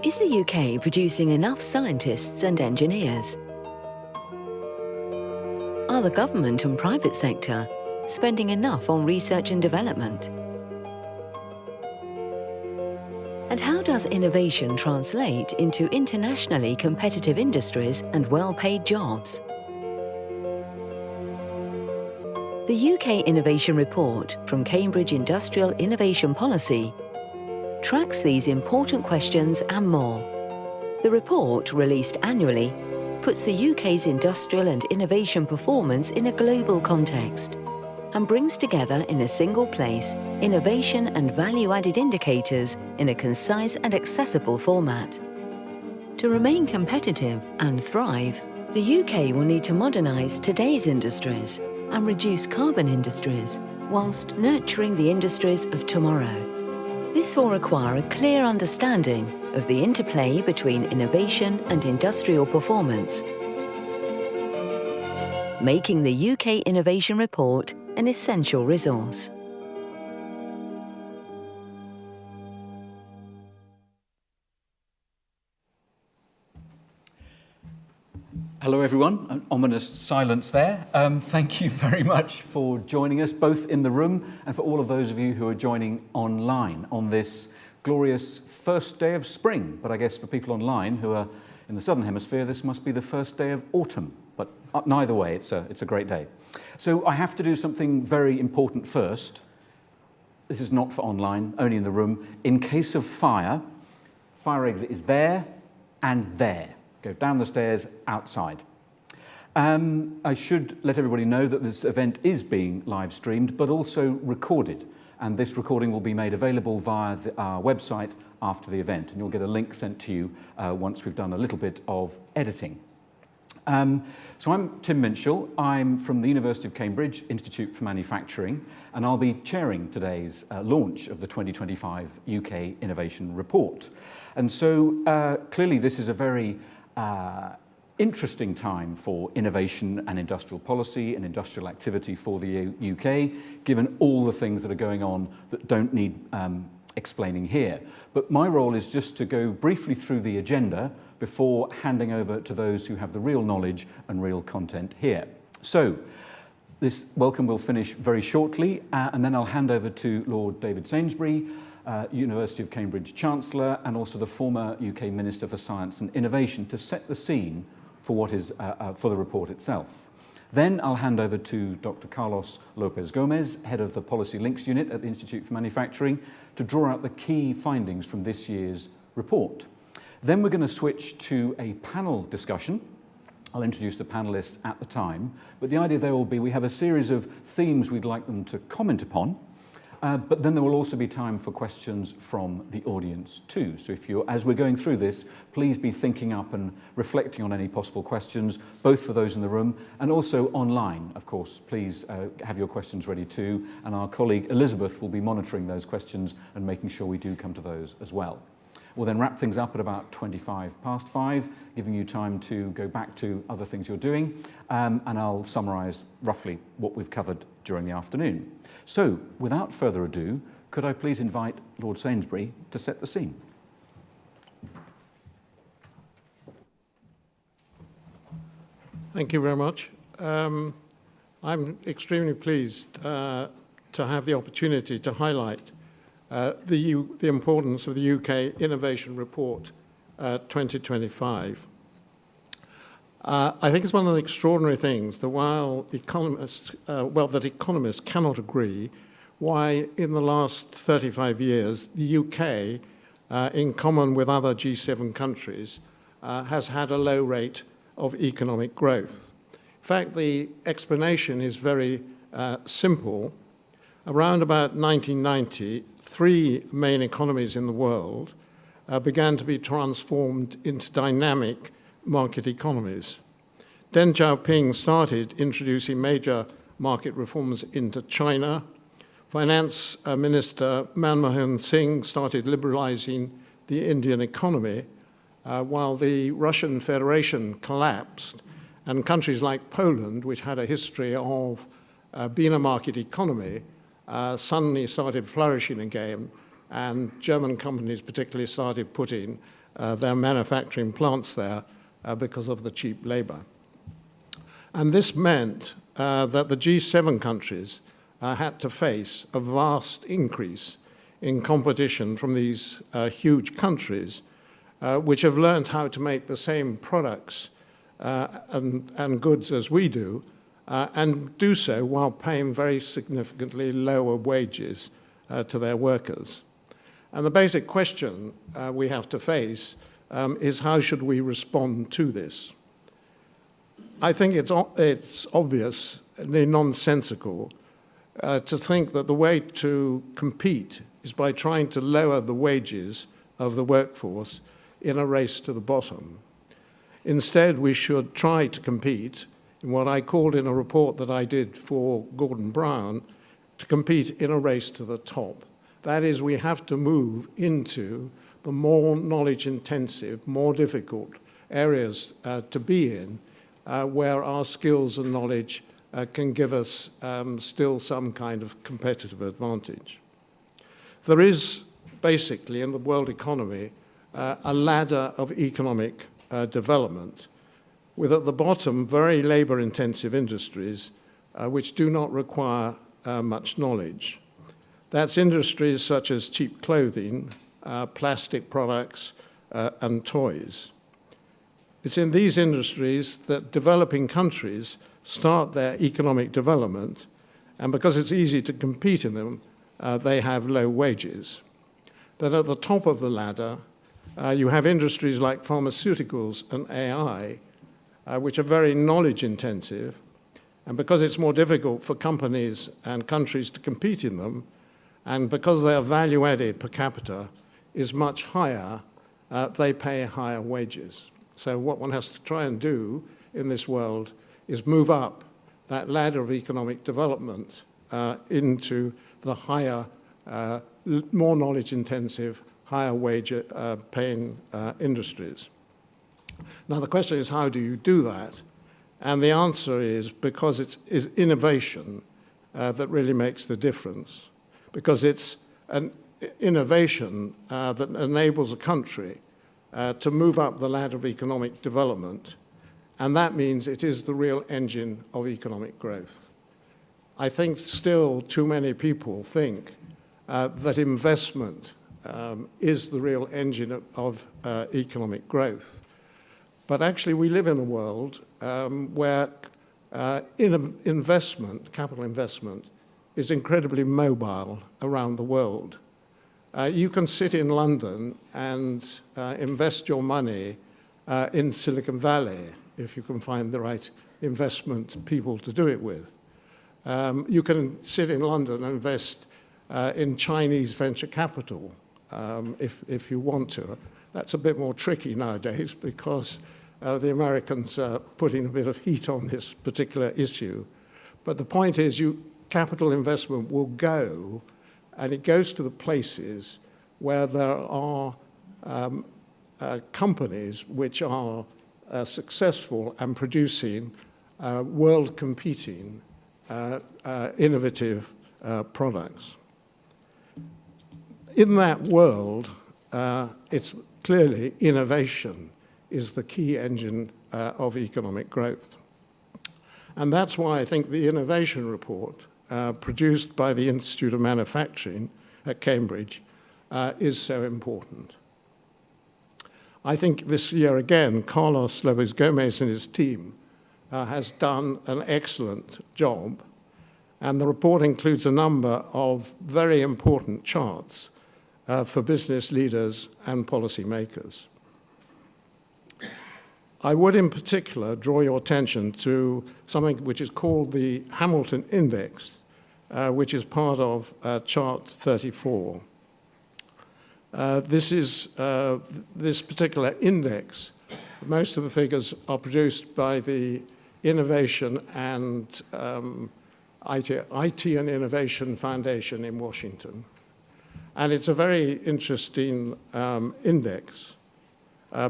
Is the UK producing enough scientists and engineers? Are the government and private sector spending enough on research and development? And how does innovation translate into internationally competitive industries and well-paid jobs? The UK Innovation Report from Cambridge Industrial Innovation Policy tracks these important questions and more. The report, released annually, puts the UK's industrial and innovation performance in a global context and brings together in a single place innovation and value-added indicators in a concise and accessible format. To remain competitive and thrive, the UK will need to modernise today's industries and reduce carbon industries whilst nurturing the industries of tomorrow. This will require a clear understanding of the interplay between innovation and industrial performance, making the UK Innovation Report an essential resource. Hello everyone, an ominous silence there. Thank you very much for joining us, both in the room and for all of those of you who are joining online on this glorious first day of spring. But I guess for people online who are in the Southern Hemisphere, this must be the first day of autumn. But neither way, it's a great day. So I have to do something very important first. This is not for online, only in the room. In case of fire exit is there and there. Go down the stairs outside. I should let everybody know that this event is being live streamed, but also recorded. And this recording will be made available via our website after the event. And you'll get a link sent to you once we've done a little bit of editing. So I'm Tim Minshall. I'm from the University of Cambridge Institute for Manufacturing, and I'll be chairing today's launch of the 2025 UK Innovation Report. And so clearly this is a very interesting time for innovation and industrial policy and industrial activity for the UK, given all the things that are going on that don't need explaining here. But my role is just to go briefly through the agenda before handing over to those who have the real knowledge and real content here. So this welcome will finish very shortly, and then I'll hand over to Lord David Sainsbury, University of Cambridge Chancellor, and also the former UK Minister for Science and Innovation, to set the scene for what is for the report itself. Then I'll hand over to Dr. Carlos López-Gómez, Head of the Policy Links Unit at the Institute for Manufacturing, to draw out the key findings from this year's report. Then we're going to switch to a panel discussion. I'll introduce the panellists at the time, but the idea there will be we have a series of themes we'd like them to comment upon. But then there will also be time for questions from the audience too. So as we're going through this, please be thinking up and reflecting on any possible questions, both for those in the room and also online. Of course, please have your questions ready too. And our colleague Elizabeth will be monitoring those questions and making sure we do come to those as well. We'll then wrap things up at about 5:25, giving you time to go back to other things you're doing. And I'll summarise roughly what we've covered during the afternoon. So, without further ado, could I please invite Lord Sainsbury to set the scene? Thank you very much. I'm extremely pleased to have the opportunity to highlight the importance of the UK Innovation Report 2025. I think it's one of the extraordinary things that while economists cannot agree why in the last 35 years the UK, in common with other G7 countries, has had a low rate of economic growth. In fact, the explanation is very simple. Around about 1990, three main economies in the world began to be transformed into dynamic market economies. Deng Xiaoping started introducing major market reforms into China. Finance Minister Manmohan Singh started liberalizing the Indian economy, while the Russian Federation collapsed, and countries like Poland, which had a history of being a market economy, suddenly started flourishing again, and German companies particularly started putting their manufacturing plants there because of the cheap labor. And this meant that the G7 countries had to face a vast increase in competition from these huge countries, which have learned how to make the same products and goods as we do, and do so while paying very significantly lower wages to their workers. And the basic question we have to face is how should we respond to this? I think it's obviously nonsensical to think that the way to compete is by trying to lower the wages of the workforce in a race to the bottom. Instead, we should try to compete in what I called in a report that I did for Gordon Brown, to compete in a race to the top. That is, we have to move into the more knowledge-intensive, more difficult areas to be in, where our skills and knowledge can give us still some kind of competitive advantage. There is basically in the world economy a ladder of economic development, with at the bottom very labor-intensive industries which do not require much knowledge. That's industries such as cheap clothing, plastic products, and toys. It's in these industries that developing countries start their economic development, and because it's easy to compete in them, they have low wages. Then at the top of the ladder, you have industries like pharmaceuticals and AI, which are very knowledge-intensive, and because it's more difficult for companies and countries to compete in them, and because their value added per capita is much higher, they pay higher wages. So what one has to try and do in this world is move up that ladder of economic development into the higher, more knowledge-intensive, higher wage paying industries. Now the question is, how do you do that? And the answer is because it is innovation that really makes the difference. Because it's an innovation that enables a country to move up the ladder of economic development, and that means it is the real engine of economic growth. I think still too many people think that investment is the real engine of economic growth. But actually we live in a world where investment, capital investment, is incredibly mobile around the world. You can sit in London and invest your money in Silicon Valley if you can find the right investment people to do it with. You can sit in London and invest in Chinese venture capital if you want to. That's a bit more tricky nowadays because the Americans are putting a bit of heat on this particular issue. But the point is, capital investment will go, and it goes to the places where there are companies which are successful and producing world-competing, innovative products. In that world, it's clearly innovation is the key engine of economic growth. And that's why I think the innovation report produced by the Institute of Manufacturing at Cambridge is so important. I think this year again, Carlos López-Gómez and his team has done an excellent job, and the report includes a number of very important charts for business leaders and policymakers. I would in particular draw your attention to something which is called the Hamilton Index, which is part of chart 34. This particular index, most of the figures are produced by the Innovation and IT and Innovation Foundation in Washington. And it's a very interesting index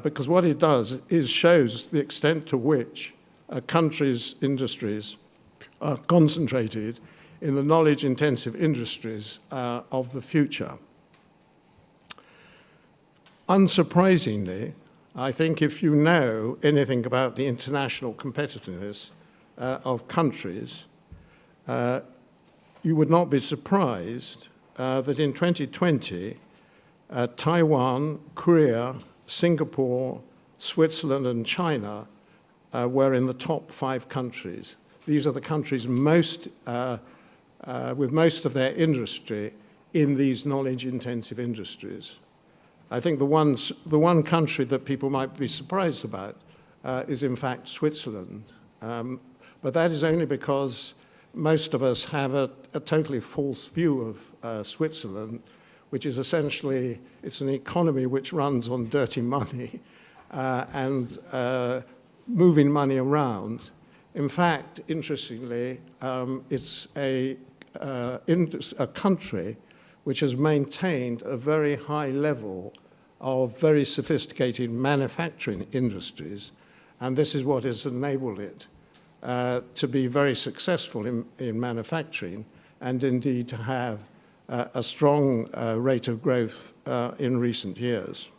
because what it does is shows the extent to which a country's industries are concentrated in the knowledge-intensive industries of the future. Unsurprisingly, I think if you know anything about the international competitiveness of countries, you would not be surprised that in 2020, Taiwan, Korea, Singapore, Switzerland, and China were in the top 5 countries. These are the countries with most of their industry in these knowledge-intensive industries. I think the one country that people might be surprised about is in fact Switzerland. But that is only because most of us have a totally false view of Switzerland, which is essentially, it's an economy which runs on dirty money and moving money around. In fact, interestingly, it's a country which has maintained a very high level of very sophisticated manufacturing industries, and this is what has enabled it to be very successful in manufacturing, and indeed to have a strong rate of growth in recent years.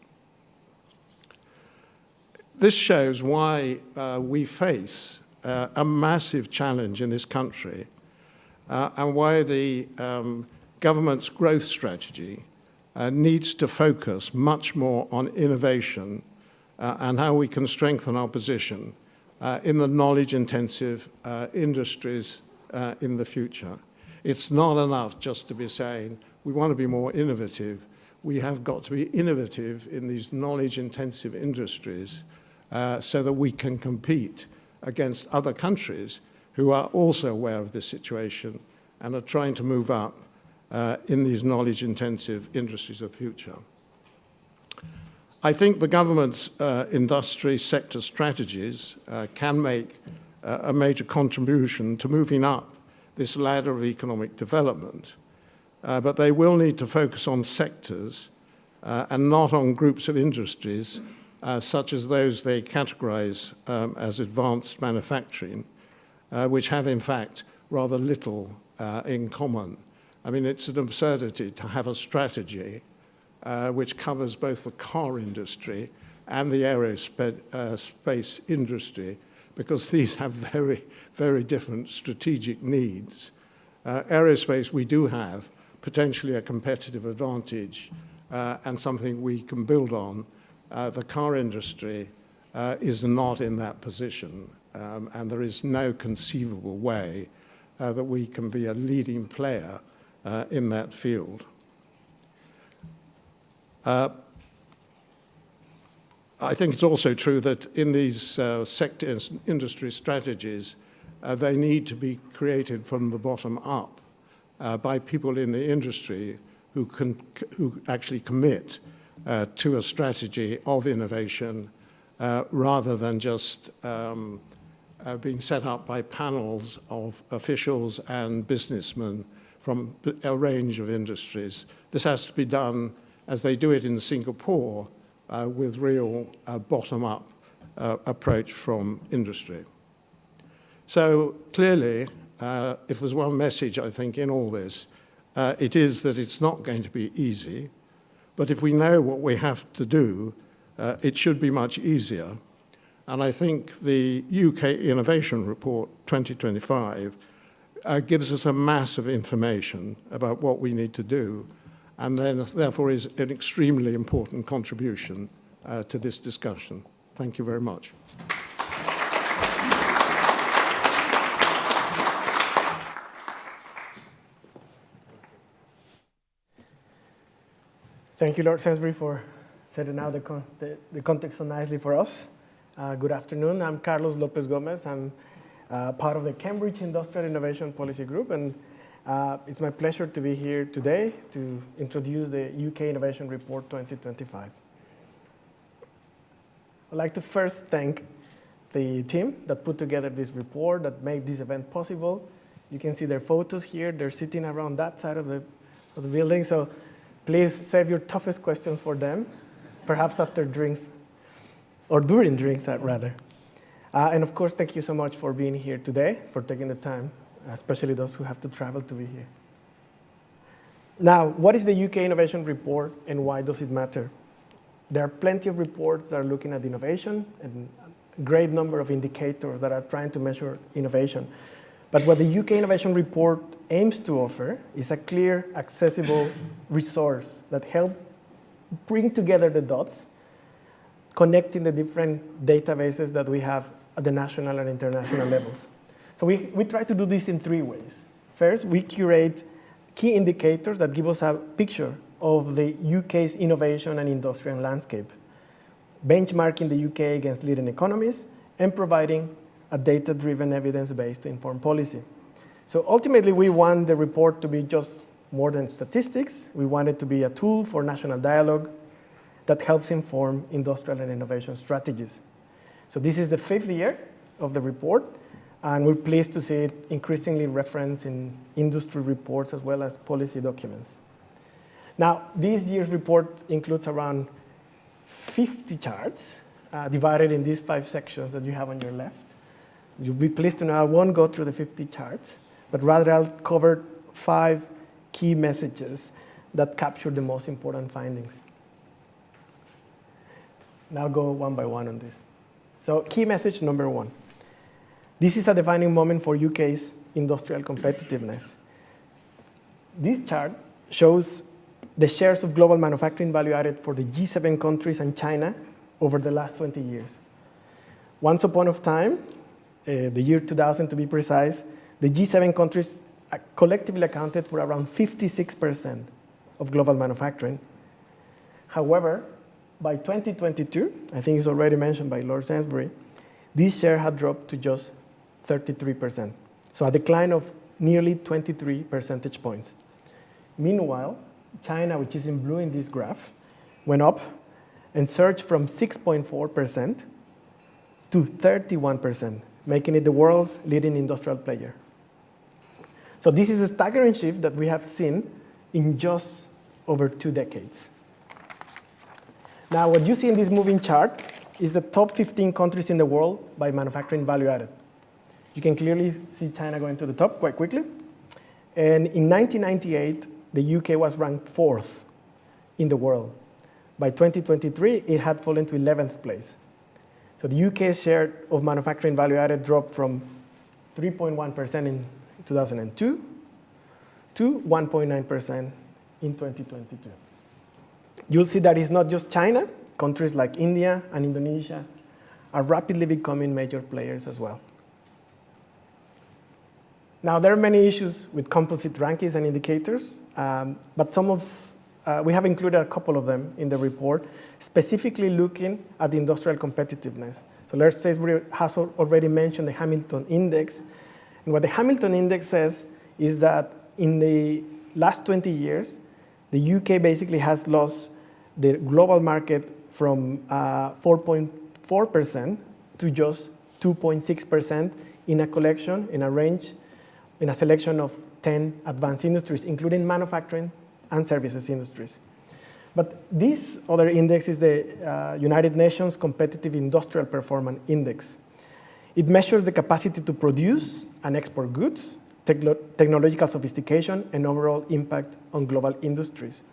This shows why we face a massive challenge in this country and why the government's growth strategy needs to focus much more on innovation and how we can strengthen our position in the knowledge-intensive industries in the future. It's not enough just to be saying, we want to be more innovative. We have got to be innovative in these knowledge-intensive industries so that we can compete against other countries who are also aware of this situation and are trying to move up in these knowledge-intensive industries of the future. I think the government's industry sector strategies can make a major contribution to moving up this ladder of economic development, but they will need to focus on sectors and not on groups of industries such as those they categorize as advanced manufacturing, which have in fact rather little in common. I mean, it's an absurdity to have a strategy which covers both the car industry and the aerospace industry, because these have very, very different strategic needs. Aerospace, we do have potentially a competitive advantage and something we can build on. The car industry is not in that position, and there is no conceivable way that we can be a leading player in that field. I think it's also true that in these sector industry strategies, they need to be created from the bottom up by people in the industry who actually commit to a strategy of innovation rather than just being set up by panels of officials and businessmen from a range of industries. This has to be done as they do it in Singapore with real bottom-up approach from industry. So clearly, if there's one message, I think, in all this, it is that it's not going to be easy, but if we know what we have to do, it should be much easier. And I think the UK Innovation Report 2025 gives us a mass of information about what we need to do, and then therefore is an extremely important contribution to this discussion. Thank you very much. Thank you, Lord Sainsbury, for setting out the context so nicely for us. Good afternoon. I'm Carlos López-Gómez. I'm part of the Cambridge Industrial Innovation Policy Group, and it's my pleasure to be here today to introduce the UK Innovation Report 2025. I'd like to first thank the team that put together this report, that made this event possible. You can see their photos here. They're sitting around that side of the building, so please save your toughest questions for them, perhaps after drinks, or during drinks, rather. And of course, thank you so much for being here today, for taking the time, especially those who have to travel to be here. Now, what is the UK Innovation Report and why does it matter? There are plenty of reports that are looking at innovation and a great number of indicators that are trying to measure innovation. But what the UK Innovation Report aims to offer is a clear, accessible resource that helps bring together the dots, connecting the different databases that we have at the national and international levels. So we try to do this in 3 ways. First, we curate key indicators that give us a picture of the UK's innovation and industrial landscape, benchmarking the UK against leading economies, and providing a data-driven evidence base to inform policy. So ultimately, we want the report to be just more than statistics. We want it to be a tool for national dialogue that helps inform industrial and innovation strategies. So this is the 5th year of the report, and we're pleased to see it increasingly referenced in industry reports as well as policy documents. Now, this year's report includes around 50 charts divided in these 5 sections that you have on your left. You'll be pleased to know I won't go through the 50 charts, but rather I'll cover 5 key messages that capture the most important findings. Now I'll go one by one on this. So key message number 1. This is a defining moment for UK's industrial competitiveness. This chart shows the shares of global manufacturing value added for the G7 countries and China over the last 20 years. Once upon a time, the year 2000 to be precise, the G7 countries collectively accounted for around 56% of global manufacturing. However, by 2022, I think it's already mentioned by Lord Sainsbury, this share had dropped to just 33%. So a decline of nearly 23 percentage points. Meanwhile, China, which is in blue in this graph, went up and surged from 6.4% to 31%, making it the world's leading industrial player. So this is a staggering shift that we have seen in just over 2 decades. Now, what you see in this moving chart is the top 15 countries in the world by manufacturing value added. You can clearly see China going to the top quite quickly. And in 1998, the UK was ranked 4th in the world. By 2023, it had fallen to 11th place. So the UK's share of manufacturing value added dropped from 3.1% in 2002 to 1.9% in 2022. You'll see that it's not just China. Countries like India and Indonesia are rapidly becoming major players as well. Now, there are many issues with composite rankings and indicators, but we have included a couple of them in the report, specifically looking at the industrial competitiveness. So Lord Sainsbury has already mentioned the Hamilton Index. And what the Hamilton Index says is that in the last 20 years, the UK basically has lost the global market from 4.4% to just 2.6% in a selection of 10 advanced industries, including manufacturing and services industries. But this other index is the United Nations Competitive Industrial Performance Index. It measures the capacity to produce and export goods, technological sophistication, and overall impact on global industries.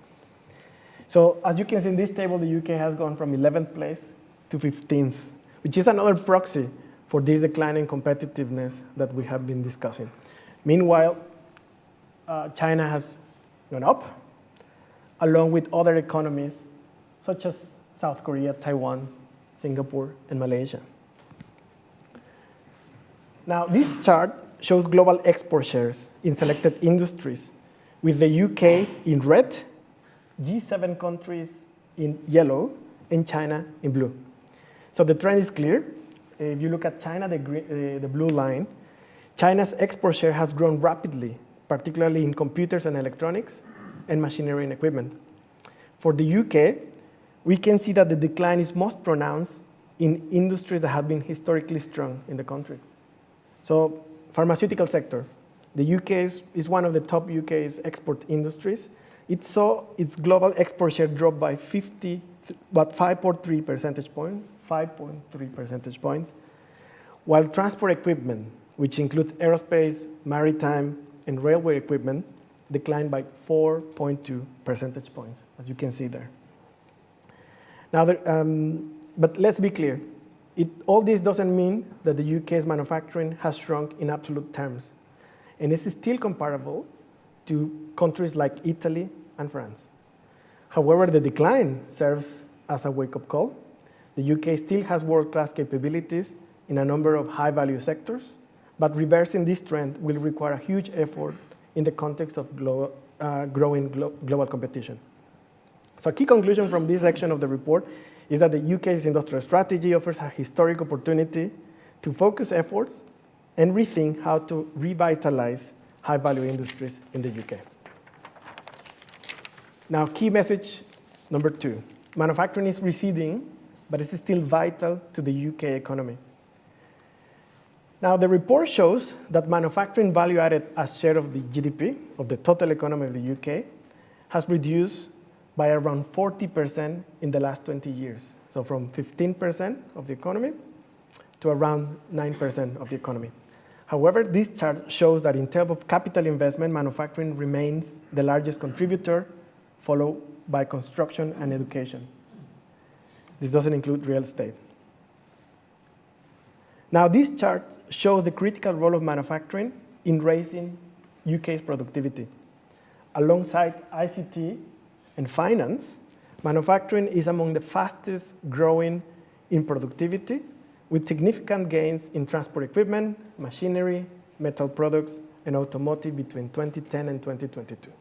So as you can see in this table, the UK has gone from 11th place to 15th, which is another proxy for this declining competitiveness that we have been discussing. Meanwhile, China has gone up, along with other economies such as South Korea, Taiwan, Singapore, and Malaysia. Now, this chart shows global export shares in selected industries, with the UK in red, G7 countries in yellow, and China in blue. So the trend is clear. If you look at China, the blue line, China's export share has grown rapidly, particularly in computers and electronics and machinery and equipment. For the UK, we can see that the decline is most pronounced in industries that have been historically strong in the country. So, pharmaceutical sector, the UK is one of the top UK's export industries. It saw its global export share drop by 5.3 percentage points, while transport equipment, which includes aerospace, maritime, and railway equipment, declined by 4.2 percentage points, as you can see there. Now, but let's be clear. All this doesn't mean that the UK's manufacturing has shrunk in absolute terms. And this is still comparable to countries like Italy and France. However, the decline serves as a wake-up call. The UK still has world-class capabilities in a number of high-value sectors, but reversing this trend will require a huge effort in the context of growing global competition. So a key conclusion from this section of the report is that the UK's industrial strategy offers a historic opportunity to focus efforts and rethink how to revitalize high-value industries in the UK. Now, key message number 2. Manufacturing is receding, but it's still vital to the UK economy. Now, the report shows that manufacturing value added as share of the GDP, of the total economy of the UK, has reduced by around 40% in the last 20 years. So from 15% of the economy to around 9% of the economy. However, this chart shows that in terms of capital investment, manufacturing remains the largest contributor, followed by construction and education. This doesn't include real estate. Now, this chart shows the critical role of manufacturing in raising UK's productivity. Alongside ICT and finance, manufacturing is among the fastest growing in productivity, with significant gains in transport equipment, machinery, metal products, and automotive between 2010 and 2022.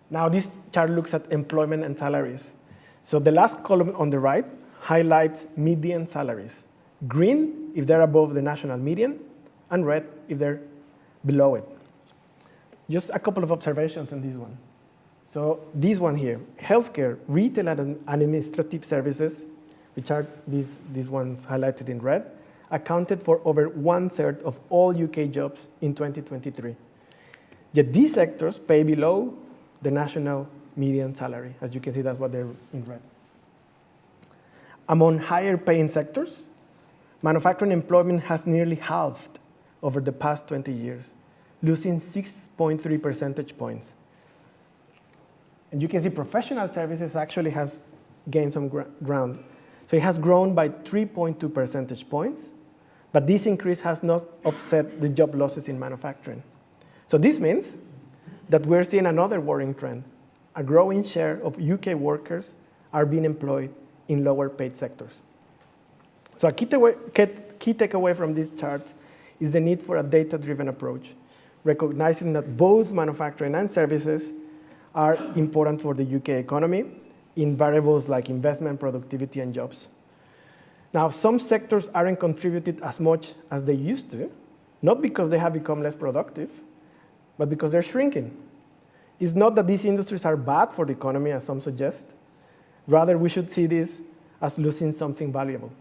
Now, this chart looks at employment and salaries. So the last column on the right highlights median salaries. Green if they're above the national median, and red if they're below it. Just a couple of observations on this one. So this one here, healthcare, retail and administrative services, which are these ones highlighted in red, accounted for over 1/3 of all UK jobs in 2023. Yet these sectors pay below the national median salary. As you can see, that's what they're in red. Among higher paying sectors, manufacturing employment has nearly halved over the past 20 years, losing 6.3 percentage points. And you can see professional services actually has gained some ground. So it has grown by 3.2 percentage points, but this increase has not offset the job losses in manufacturing. So this means that we're seeing another worrying trend. A growing share of UK workers are being employed in lower paid sectors. So a key takeaway from this chart is the need for a data-driven approach, recognizing that both manufacturing and services are important for the UK economy in variables like investment, productivity, and jobs. Now, some sectors aren't contributed as much as they used to, not because they have become less productive, but because they're shrinking. It's not that these industries are bad for the economy, as some suggest. Rather, we should see this as losing something valuable.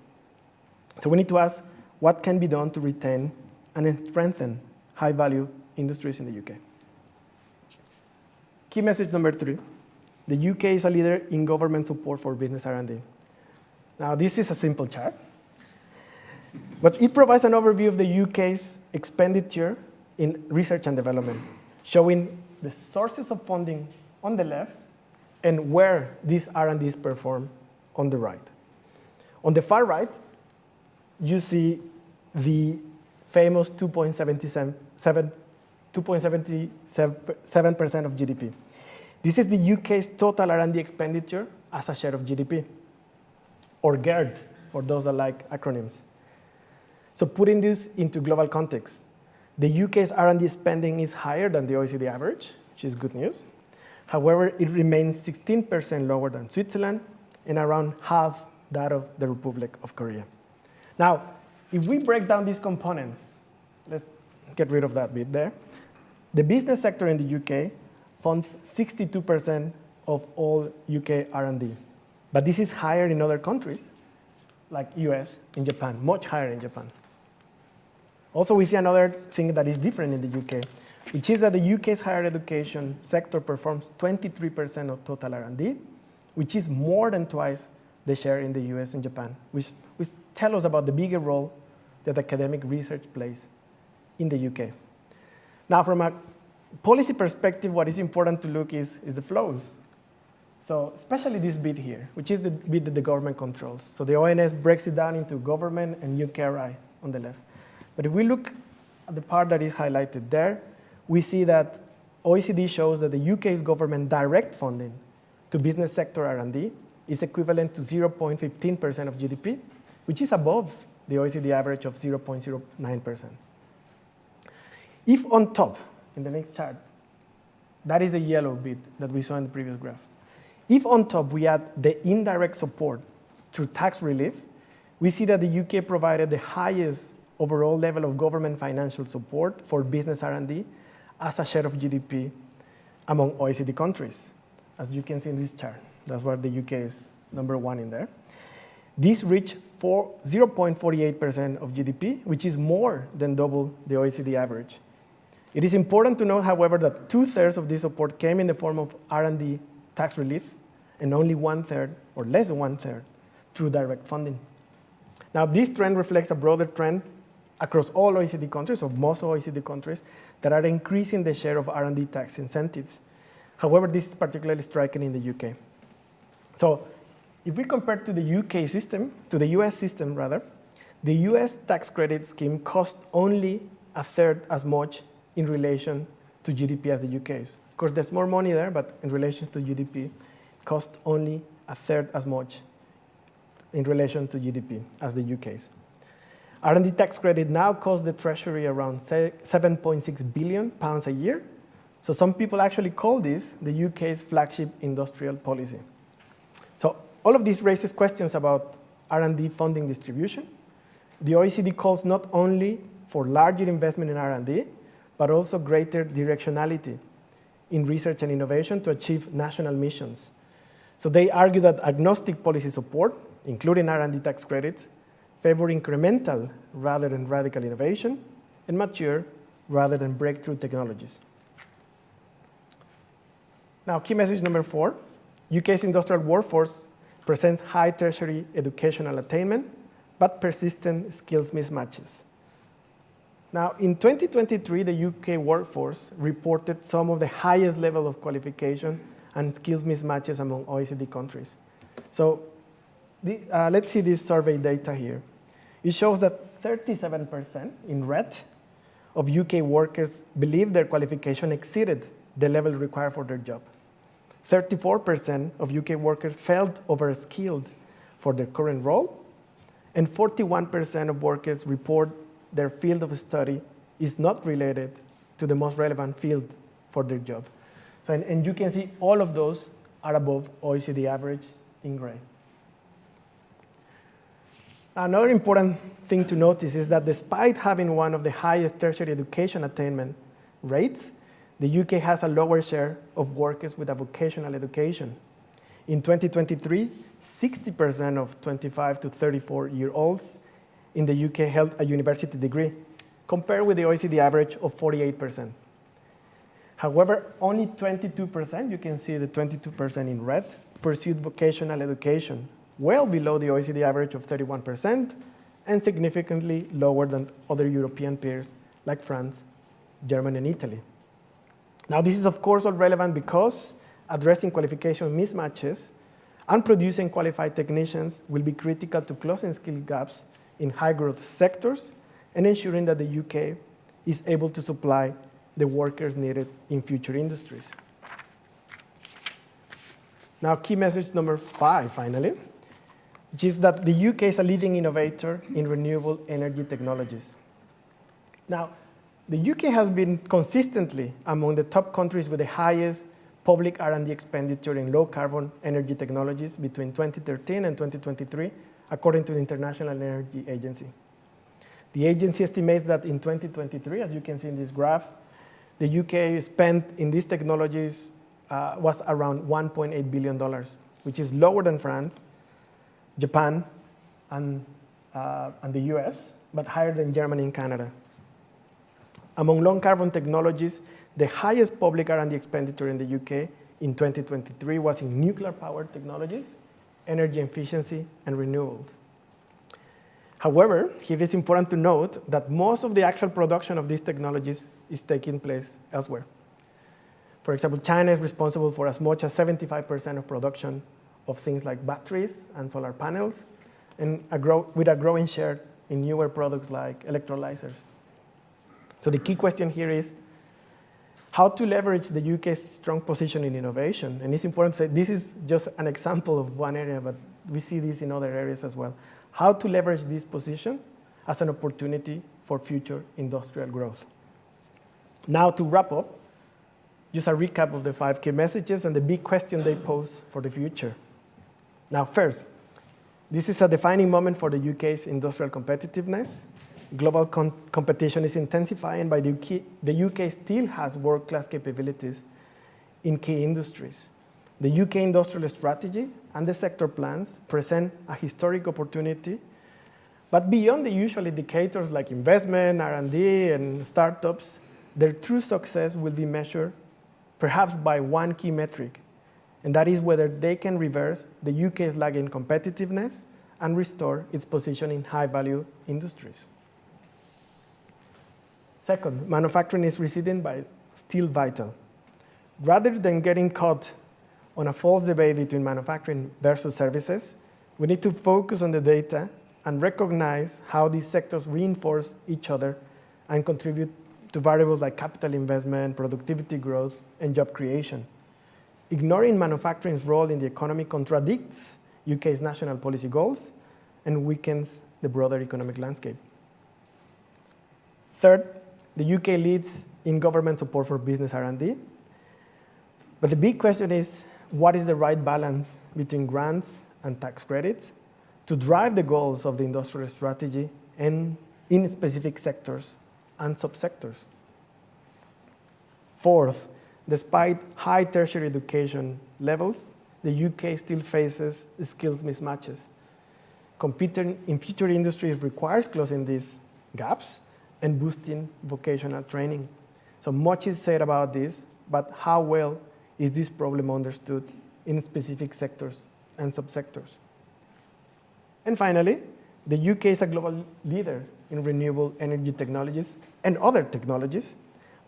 So we need to ask, what can be done to retain and strengthen high-value industries in the UK? Key message number 3. The UK is a leader in government support for business R&D. Now, this is a simple chart, but it provides an overview of the UK's expenditure in research and development, showing the sources of funding on the left and where these R&Ds perform on the right. On the far right, you see the famous 2.77% of GDP. This is the UK's total R&D expenditure as a share of GDP, or GERD, for those that like acronyms. So putting this into global context, the UK's R&D spending is higher than the OECD average, which is good news. However, it remains 16% lower than Switzerland and around half that of the Republic of Korea. Now, if we break down these components, let's get rid of that bit there. The business sector in the UK funds 62% of all UK R&D. But this is higher in other countries, like US and Japan, much higher in Japan. Also, we see another thing that is different in the UK, which is that the UK's higher education sector performs 23% of total R&D, which is more than twice the share in the US and Japan, which tell us about the bigger role that academic research plays in the UK. Now, from a policy perspective, what is important to look is the flows. So especially this bit here, which is the bit that the government controls. So the ONS breaks it down into government and UKRI on the left. But if we look at the part that is highlighted there, we see that OECD shows that the UK's government direct funding to business sector R&D is equivalent to 0.15% of GDP, which is above the OECD average of 0.09%. If on top, in the next chart, that is the yellow bit that we saw in the previous graph. If on top we add the indirect support through tax relief, we see that the UK provided the highest overall level of government financial support for business R&D as a share of GDP among OECD countries. As you can see in this chart, that's where the UK is #1 in there. This reached 0.48% of GDP, which is more than double the OECD average. It is important to note, however, that 2/3 of this support came in the form of R&D tax relief, and only 1/3, or less than 1/3, through direct funding. Now, this trend reflects a broader trend across all OECD countries, or most OECD countries, that are increasing the share of R&D tax incentives. However, this is particularly striking in the UK. So, if we compare to the UK system, to the US system rather, the US tax credit scheme cost only 1/3 as much in relation to GDP as the UK's. Of course, there's more money there, but in relation to GDP, it costs only 1/3 as much in relation to GDP as the UK's. R&D tax credit now costs the Treasury around £7.6 billion a year. So some people actually call this the UK's flagship industrial policy. So all of this raises questions about R&D funding distribution. The OECD calls not only for larger investment in R&D, but also greater directionality in research and innovation to achieve national missions. So they argue that agnostic policy support, including R&D tax credits, favor incremental rather than radical innovation, and mature rather than breakthrough technologies. Now, key message number 4, UK's industrial workforce presents high tertiary educational attainment, but persistent skills mismatches. Now, in 2023, the UK workforce reported some of the highest level of qualification and skills mismatches among OECD countries. So let's see this survey data here. It shows that 37% in red of UK workers believe their qualification exceeded the level required for their job. 34% of UK workers felt overskilled for their current role, and 41% of workers report their field of study is not related to the most relevant field for their job. So, and you can see all of those are above OECD average in gray. Another important thing to notice is that despite having one of the highest tertiary education attainment rates, the UK has a lower share of workers with a vocational education. In 2023, 60% of 25 to 34-year-olds in the UK held a university degree, compared with the OECD average of 48%. However, only 22%, you can see the 22% in red, pursued vocational education, well below the OECD average of 31%, and significantly lower than other European peers like France, Germany, and Italy. Now, this is of course all relevant because addressing qualification mismatches and producing qualified technicians will be critical to closing skill gaps in high-growth sectors and ensuring that the UK is able to supply the workers needed in future industries. Now, key message number 5, finally, which is that the UK is a leading innovator in renewable energy technologies. Now, the UK has been consistently among the top countries with the highest public R&D expenditure in low-carbon energy technologies between 2013 and 2023, according to the International Energy Agency. The agency estimates that in 2023, as you can see in this graph, the UK spent in these technologies was around $1.8 billion, which is lower than France, Japan, and the US, but higher than Germany and Canada. Among low-carbon technologies, the highest public R&D expenditure in the UK in 2023 was in nuclear power technologies, energy efficiency, and renewables. However, it is important to note that most of the actual production of these technologies is taking place elsewhere. For example, China is responsible for as much as 75% of production of things like batteries and solar panels, and with a growing share in newer products like electrolyzers. So the key question here is how to leverage the UK's strong position in innovation. And it's important to say this is just an example of one area, but we see this in other areas as well. How to leverage this position as an opportunity for future industrial growth. Now to wrap up, just a recap of the 5 key messages and the big question they pose for the future. Now first, this is a defining moment for the UK's industrial competitiveness. Global competition is intensifying, but the UK still has world-class capabilities in key industries. The UK industrial strategy and the sector plans present a historic opportunity, but beyond the usual indicators like investment, R&D, and startups, their true success will be measured perhaps by one key metric, and that is whether they can reverse the UK's lagging competitiveness and restore its position in high-value industries. Second, manufacturing is resilient but still vital. Rather than getting caught on a false debate between manufacturing versus services, we need to focus on the data and recognize how these sectors reinforce each other and contribute to variables like capital investment, productivity growth, and job creation. Ignoring manufacturing's role in the economy contradicts UK's national policy goals and weakens the broader economic landscape. Third, the UK leads in government support for business R&D. But the big question is, what is the right balance between grants and tax credits to drive the goals of the industrial strategy and in specific sectors and subsectors? Fourth, despite high tertiary education levels, the UK still faces skills mismatches. Competing in future industries requires closing these gaps and boosting vocational training. So much is said about this, but how well is this problem understood in specific sectors and subsectors? And finally, the UK is a global leader in renewable energy technologies and other technologies,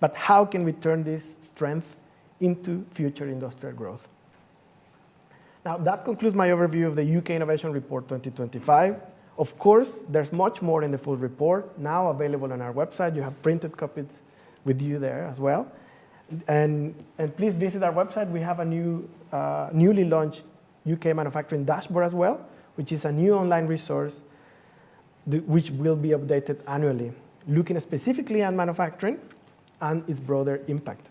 but how can we turn this strength into future industrial growth? Now, that concludes my overview of the UK Innovation Report 2025. Of course, there's much more in the full report, now available on our website. You have printed copies with you there as well. And please visit our website. We have a newly launched UK Manufacturing Dashboard as well, which is a new online resource which will be updated annually, looking specifically at manufacturing and its broader impact.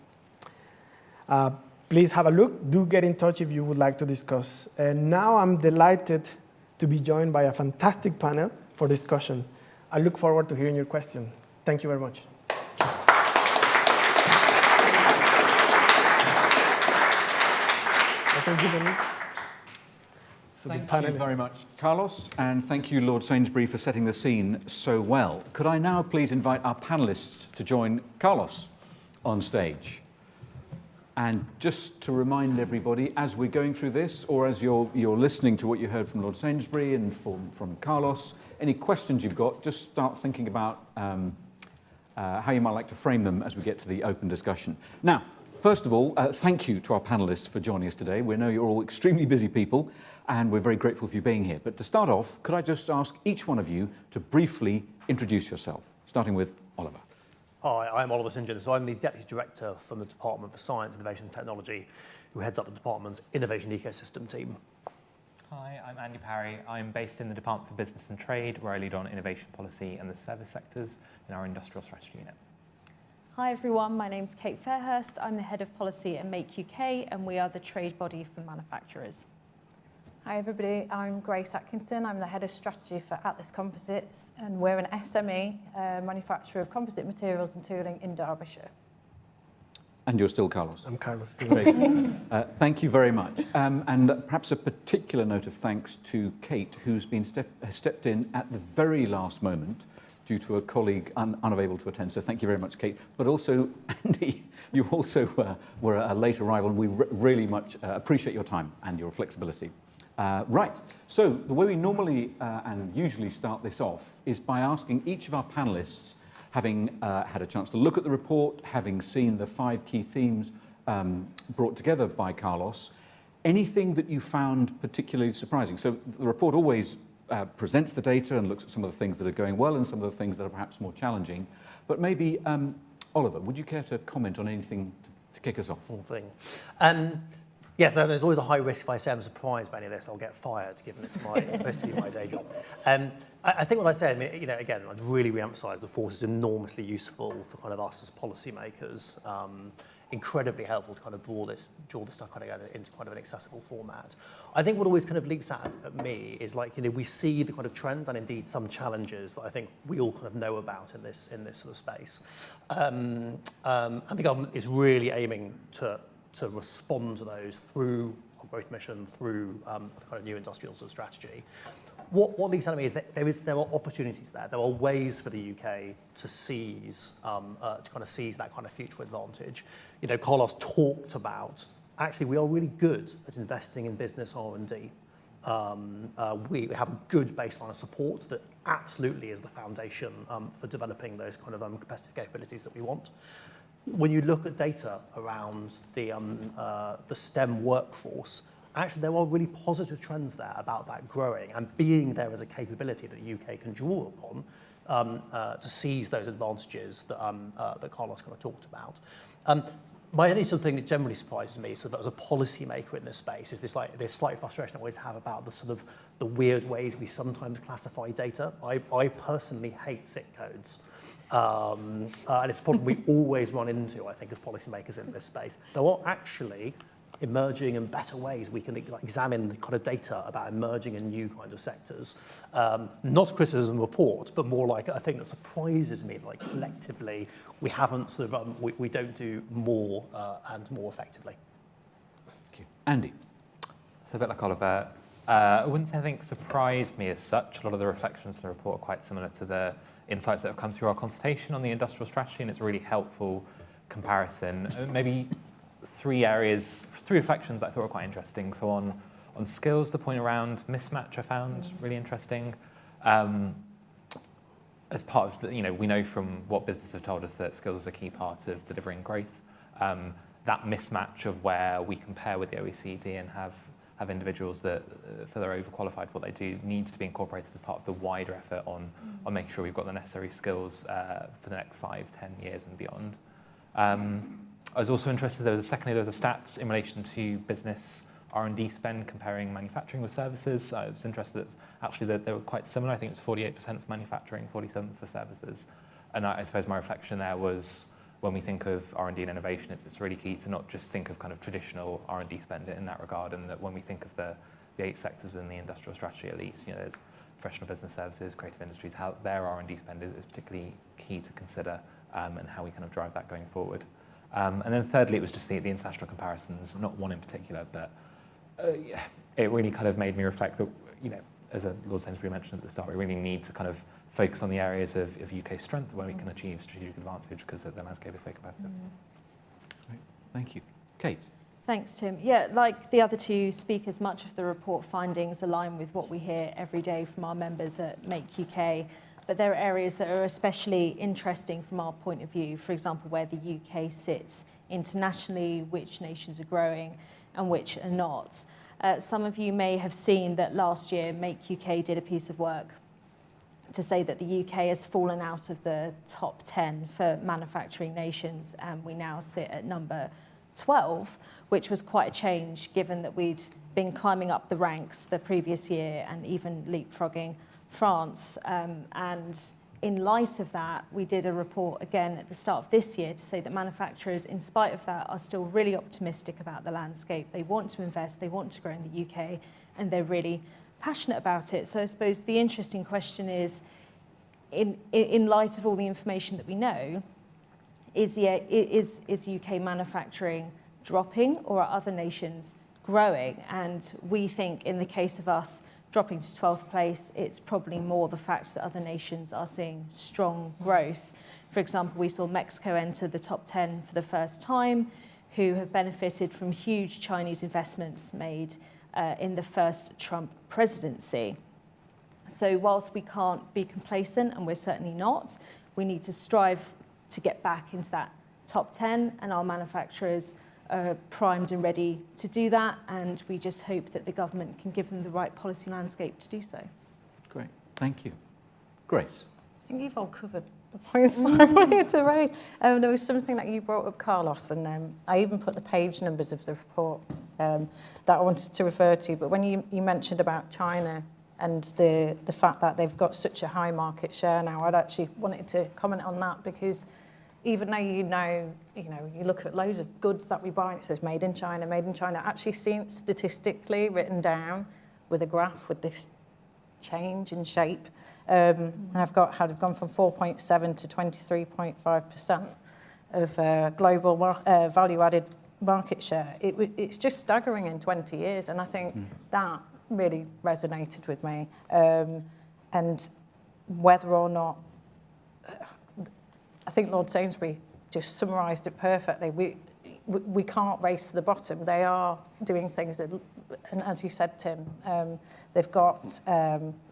Please have a look. Do get in touch if you would like to discuss. And now I'm delighted to be joined by a fantastic panel for discussion. I look forward to hearing your questions. Thank you very much. Thank you very much, Carlos, and thank you, Lord Sainsbury, for setting the scene so well. Could I now please invite our panellists to join Carlos on stage? And just to remind everybody, as we're going through this, or as you're listening to what you heard from Lord Sainsbury and from Carlos, any questions you've got, just start thinking about how you might like to frame them as we get to the open discussion. Now, first of all, thank you to our panellists for joining us today. We know you're all extremely busy people, and we're very grateful for you being here. But to start off, could I just ask each one of you to briefly introduce yourself, starting with Oliver. Hi, I'm Oliver St. John. So I'm the Deputy Director from the Department for Science, Innovation and Technology, who heads up the department's Innovation Ecosystem team. Hi, I'm Andy Parry. I'm based in the Department for Business and Trade, where I lead on innovation policy and the service sectors in our industrial strategy unit. Hi everyone, my name's Kate Fairhurst. I'm the Head of Policy at Make UK, and we are the trade body for manufacturers. Hi everybody, I'm Grace Atkinson. I'm the Head of Strategy for Atlas Composites, and we're an SME manufacturer of composite materials and tooling in Derbyshire. And you're still Carlos. I'm Carlos. Thank you very much. And perhaps a particular note of thanks to Kate, who's been stepped in at the very last moment due to a colleague unavailable to attend. So thank you very much, Kate. But also, Andy, you also were a late arrival, and we really much appreciate your time and your flexibility. Right, so the way we normally and usually start this off is by asking each of our panellists, having had a chance to look at the report, having seen the 5 key themes brought together by Carlos. Anything that you found particularly surprising? So the report always presents the data and looks at some of the things that are going well and some of the things that are perhaps more challenging. But maybe, Oliver, would you care to comment on anything to kick us off? Whole thing. Yes, there's always a high risk if I say I'm surprised by any of this, I'll get fired, given it's supposed to be my day job. I think what I said, again, I'd really re-emphasise the report is enormously useful for kind of us as policymakers. Incredibly helpful to kind of draw this stuff kind of into kind of an accessible format. I think what always kind of leaps at me is like, we see the kind of trends and indeed some challenges that I think we all kind of know about in this sort of space. And the government is really aiming to respond to those through our growth mission, through the kind of new industrial sort of strategy. What leaps out at me is that there are opportunities there. There are ways for the UK to seize that kind of future advantage. Carlos talked about, actually, we are really good at investing in business R&D. We have a good baseline of support that absolutely is the foundation for developing those kind of competitive capabilities that we want. When you look at data around the STEM workforce, actually there are really positive trends there about that growing and being there as a capability that the UK can draw upon to seize those advantages that Carlos kind of talked about. My only sort of thing that generally surprises me, so that as a policymaker in this space, is this slight frustration I always have about the weird ways we sometimes classify data. I personally hate SIC codes. And it's a problem we always run into, I think, as policymakers in this space. There are actually emerging and better ways we can examine the kind of data about emerging and new kinds of sectors. Not a criticism report, but more like a thing that surprises me, like collectively, we haven't we don't do more and more effectively. Thank you. Andy. So a bit like Oliver, I wouldn't say anything surprised me as such. A lot of the reflections in the report are quite similar to the insights that have come through our consultation on the industrial strategy, and it's a really helpful comparison. Maybe three reflections that I thought were quite interesting. So on skills, the point around mismatch I found really interesting. As part of, we know from what businesses have told us that skills is a key part of delivering growth. That mismatch of where we compare with the OECD and have individuals that feel they're overqualified for what they do needs to be incorporated as part of the wider effort on making sure we've got the necessary skills for the next 5-10 years and beyond. I was also interested, there was a stats in relation to business R&D spend comparing manufacturing with services. I was interested that actually they were quite similar. I think it was 48% for manufacturing, 47% for services. And I suppose my reflection there was when we think of R&D and innovation, it's really key to not just think of kind of traditional R&D spend in that regard, and that when we think of the 8 sectors within the industrial strategy at least, there's professional business services, creative industries, how their R&D spend is particularly key to consider, and how we kind of drive that going forward. And then thirdly, it was just the international comparisons, not one in particular, but it really kind of made me reflect that, as Lord Sainsbury mentioned at the start, we really need to kind of focus on the areas of UK strength where we can achieve strategic advantage, because the landscape is so competitive. Great. Thank you. Kate. Thanks, Tim. Yeah, like the other two speakers, much of the report findings align with what we hear every day from our members at Make UK. But there are areas that are especially interesting from our point of view, for example, where the UK sits internationally, which nations are growing and which are not. Some of you may have seen that last year Make UK did a piece of work to say that the UK has fallen out of the top 10 for manufacturing nations, and we now sit at number 12, which was quite a change given that we'd been climbing up the ranks the previous year and even leapfrogging France. And in light of that, we did a report again at the start of this year to say that manufacturers, in spite of that, are still really optimistic about the landscape. They want to invest, they want to grow in the UK, and they're really passionate about it. So I suppose the interesting question is, in light of all the information that we know, is UK manufacturing dropping, or are other nations growing? And we think in the case of us dropping to 12th place, it's probably more the fact that other nations are seeing strong growth. For example, we saw Mexico enter the top 10 for the first time, who have benefited from huge Chinese investments made in the first Trump presidency. So whilst we can't be complacent, and we're certainly not, we need to strive to get back into that top 10, and our manufacturers primed and ready to do that, and we just hope that the government can give them the right policy landscape to do so. Great, thank you. Grace. I think you've all covered the points that I wanted to raise. There was something that you brought up, Carlos, and I even put the page numbers of the report that I wanted to refer to. But when you mentioned about China and the fact that they've got such a high market share now, I'd actually wanted to comment on that, because even though you look at loads of goods that we buy and it says made in China, actually seen statistically written down with a graph with this change in shape. I've gone from 4.7 to 23.5% of global value-added market share. It's just staggering in 20 years, and I think that really resonated with me. And whether or not, I think Lord Sainsbury just summarised it perfectly. We can't race to the bottom. They are doing things that, and as you said, Tim, they've got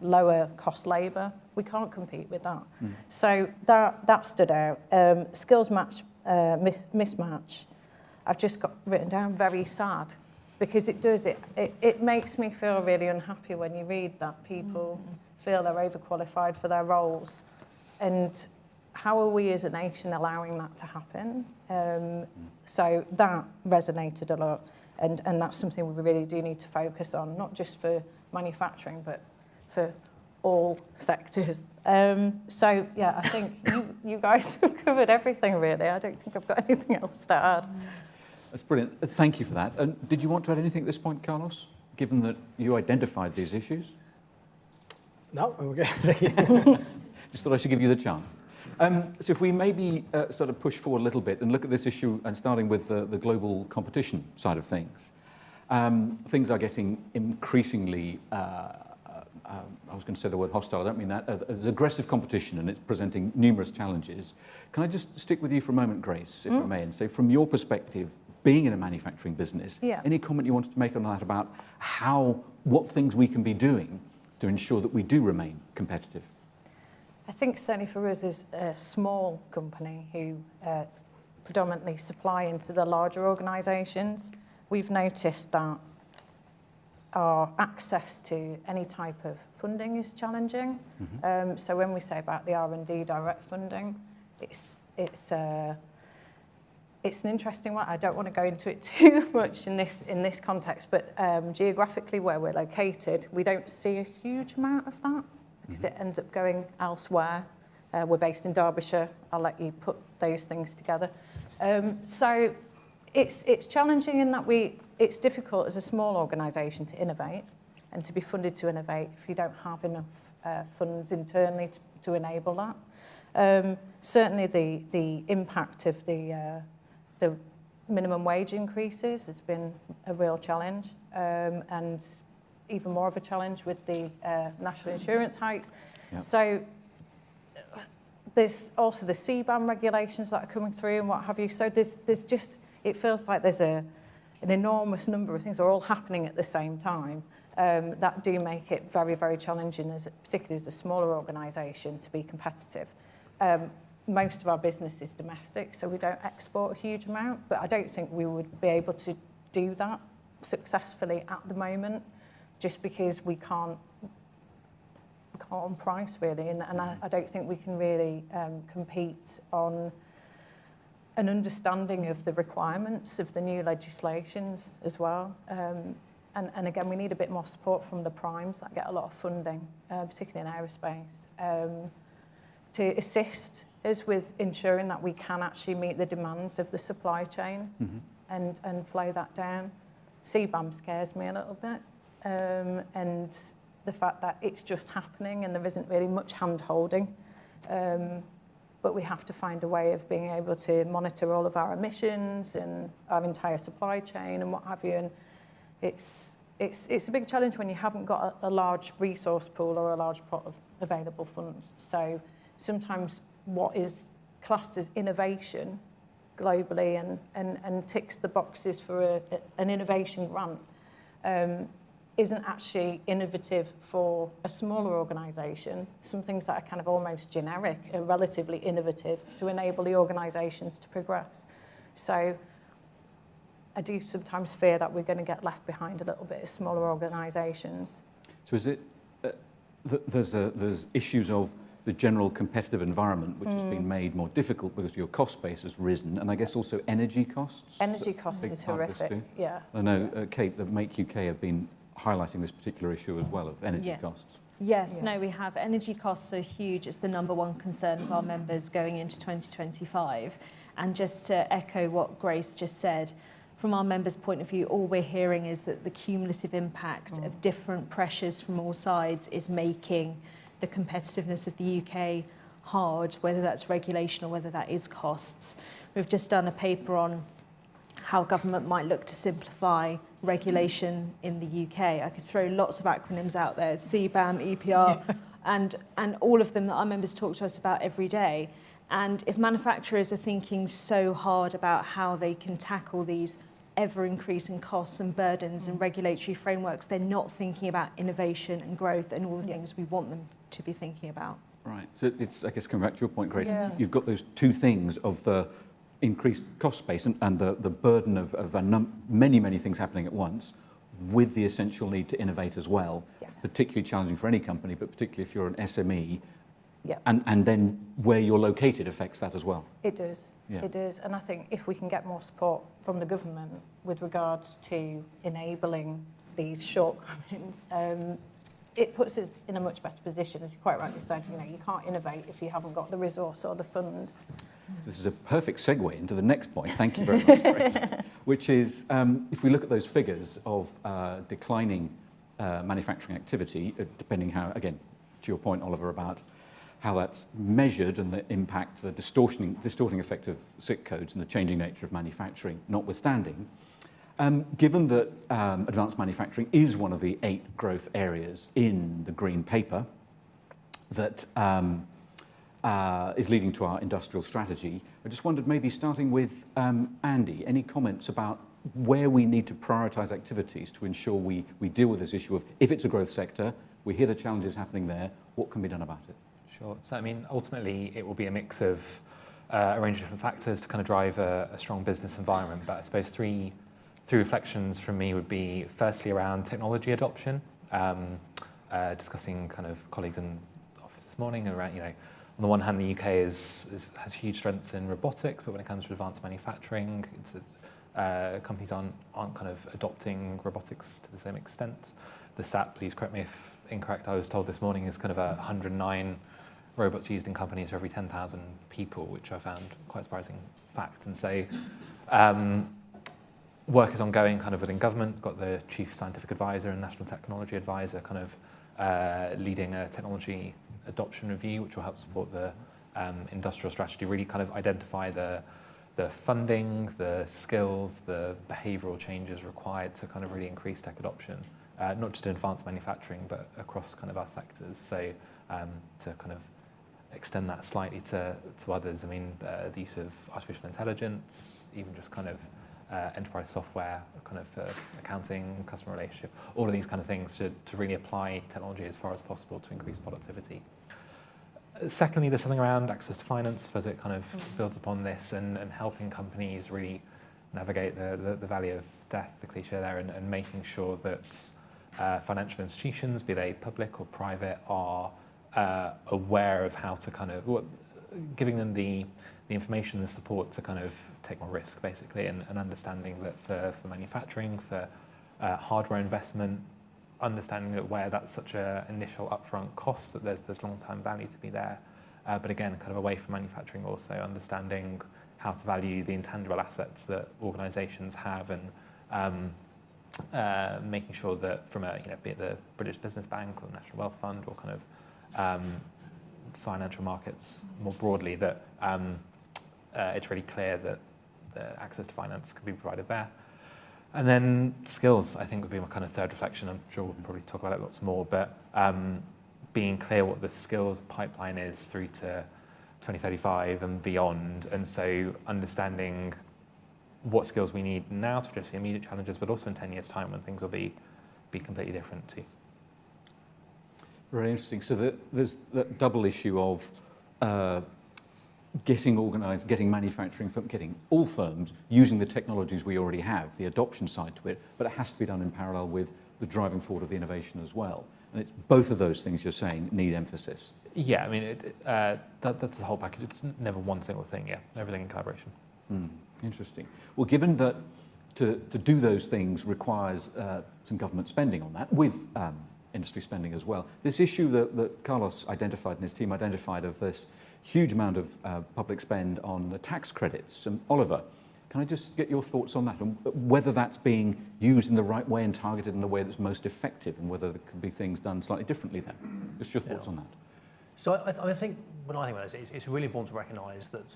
lower cost labour. We can't compete with that. So that stood out. Skills mismatch, I've just got written down very sad, because it makes me feel really unhappy when you read that people feel they're overqualified for their roles. And how are we as a nation allowing that to happen? So that resonated a lot, and that's something we really do need to focus on, not just for manufacturing, but for all sectors. So yeah, I think you guys have covered everything really. I don't think I've got anything else to add. That's brilliant. Thank you for that. And did you want to add anything at this point, Carlos, given that you identified these issues? No, I'm okay. Just thought I should give you the chance. So if we maybe start to push forward a little bit and look at this issue, and starting with the global competition side of things. Things are getting increasingly, I was going to say the word hostile, I don't mean that, as aggressive competition, and it's presenting numerous challenges. Can I just stick with you for a moment, Grace, if I may, and say from your perspective, being in a manufacturing business, any comment you wanted to make on that about what things we can be doing to ensure that we do remain competitive? I think certainly for us as a small company who predominantly supply into the larger organisations, we've noticed that our access to any type of funding is challenging. So when we say about the R&D direct funding, it's an interesting one. I don't want to go into it too much in this context, but geographically where we're located, we don't see a huge amount of that, because it ends up going elsewhere. We're based in Derbyshire. I'll let you put those things together. So it's challenging in that it's difficult as a small organisation to innovate and to be funded to innovate if you don't have enough funds internally to enable that. Certainly the impact of the minimum wage increases has been a real challenge, and even more of a challenge with the national insurance hikes. So there's also the CBAM regulations that are coming through and what have you. So there's just, it feels like there's an enormous number of things are all happening at the same time that do make it very, very challenging, particularly as a smaller organisation, to be competitive. Most of our business is domestic, so we don't export a huge amount, but I don't think we would be able to do that successfully at the moment, just because we can't on price really, and I don't think we can really compete on an understanding of the requirements of the new legislations as well. And again, we need a bit more support from the primes that get a lot of funding, particularly in aerospace, to assist us with ensuring that we can actually meet the demands of the supply chain and flow that down. CBAM scares me a little bit, and the fact that it's just happening and there isn't really much hand-holding. But we have to find a way of being able to monitor all of our emissions and our entire supply chain and what have you. And it's a big challenge when you haven't got a large resource pool or a large pot of available funds. So sometimes what is classed as innovation globally and ticks the boxes for an innovation grant isn't actually innovative for a smaller organisation. Some things that are kind of almost generic are relatively innovative to enable the organisations to progress. So I do sometimes fear that we're going to get left behind a little bit as smaller organisations. So is it, there's issues of the general competitive environment which has been made more difficult because your cost base has risen, and I guess also energy costs? Energy costs is horrific, yeah. I know, Kate, that Make UK have been highlighting this particular issue as well of energy Yeah. costs. Yes, Yeah. no, we have. Energy costs are huge. It's the number one concern of our members going into 2025. And just to echo what Grace just said, from our members' point of view, all we're hearing is that the cumulative impact of different pressures from all sides is making the competitiveness of the UK hard, whether that's regulation or whether that is costs. We've just done a paper on how government might look to simplify regulation in the UK. I could throw lots of acronyms out there, CBAM, EPR, and all of them that our members talk to us about every day. And if manufacturers are thinking so hard about how they can tackle these ever-increasing costs and burdens and regulatory frameworks, they're not thinking about innovation and growth and all the things we want them to be thinking about. Right, so it's, I guess, coming back to your point, Grace, Yeah. you've got those two things of the increased cost base and the burden of many things happening at once, with the essential need to innovate as well. Yes. Particularly challenging for any company, but particularly if you're an SME. Yeah. And then where you're located affects that as well. It does, Yeah. it does. And I think if we can get more support from the government with regards to enabling these shortcomings, it puts us in a much better position. As you quite rightly said, you can't innovate if you haven't got the resource or the funds. This is a perfect segue into the next point, thank you very much, Grace, which is if we look at those figures of declining manufacturing activity, depending how, again, to your point, Oliver, about how that's measured and the impact, the distorting effect of SIC codes and the changing nature of manufacturing notwithstanding, given that advanced manufacturing is one of the 8 growth areas in the Green Paper that is leading to our industrial strategy, I just wondered, maybe starting with Andy, any comments about where we need to prioritise activities to ensure we deal with this issue of, if it's a growth sector, we hear the challenges happening there, what can be done about it? Sure. So, I mean, ultimately, it will be a mix of a range of different factors to kind of drive a strong business environment. But I suppose three reflections from me would be, firstly, around technology adoption, discussing kind of colleagues in the office this morning around, on the one hand, the UK has huge strengths in robotics, but when it comes to advanced manufacturing, companies aren't kind of adopting robotics to the same extent. The stat, please correct me if incorrect, I was told this morning is kind of 109 robots used in companies for every 10,000 people, which I found quite a surprising fact. And so work is ongoing kind of within government, got the Chief Scientific Advisor and National Technology Advisor kind of leading a technology adoption review, which will help support the industrial strategy, really kind of identify the funding, the skills, the behavioural changes required to kind of really increase tech adoption, not just in advanced manufacturing, but across kind of our sectors. So to kind of extend that slightly to others, I mean, the use of artificial intelligence, even just kind of enterprise software, kind of for accounting, customer relationship, all of these kind of things to really apply technology as far as possible to increase productivity. Secondly, there's something around access to finance. I suppose it kind of builds upon this and helping companies really navigate the valley of death, the cliche there, and making sure that financial institutions, be they public or private, are aware of how to kind of, giving them the information and support to kind of take more risk, basically, and understanding that for manufacturing, for hardware investment, understanding that where that's such an initial upfront cost, that there's long-term value to be there. But again, kind of away from manufacturing, also understanding how to value the intangible assets that organisations have, and making sure that from be it the British Business Bank or National Wealth Fund or kind of financial markets more broadly, that it's really clear that the access to finance can be provided there. And then skills, I think, would be my kind of third reflection. I'm sure we'll probably talk about it lots more, but being clear what the skills pipeline is through to 2035 and beyond, and so understanding what skills we need now to address the immediate challenges, but also in 10 years' time when things will be completely different too. Very interesting. So there's that double issue of getting organised, getting manufacturing, getting all firms using the technologies we already have, the adoption side to it, but it has to be done in parallel with the driving forward of the innovation as well. And it's both of those things you're saying need emphasis. Yeah, I mean, that's the whole package. It's never one single thing, yeah, everything in collaboration. Interesting. Well, given that to do those things requires some government spending on that, with industry spending as well, this issue that Carlos identified and his team identified of this huge amount of public spend on the tax credits. Oliver, can I just get your thoughts on that, and whether that's being used in the right way and targeted in the way that's most effective, and whether there could be things done slightly differently then? Just your thoughts on that. So I think when I think about this, it's really important to recognise that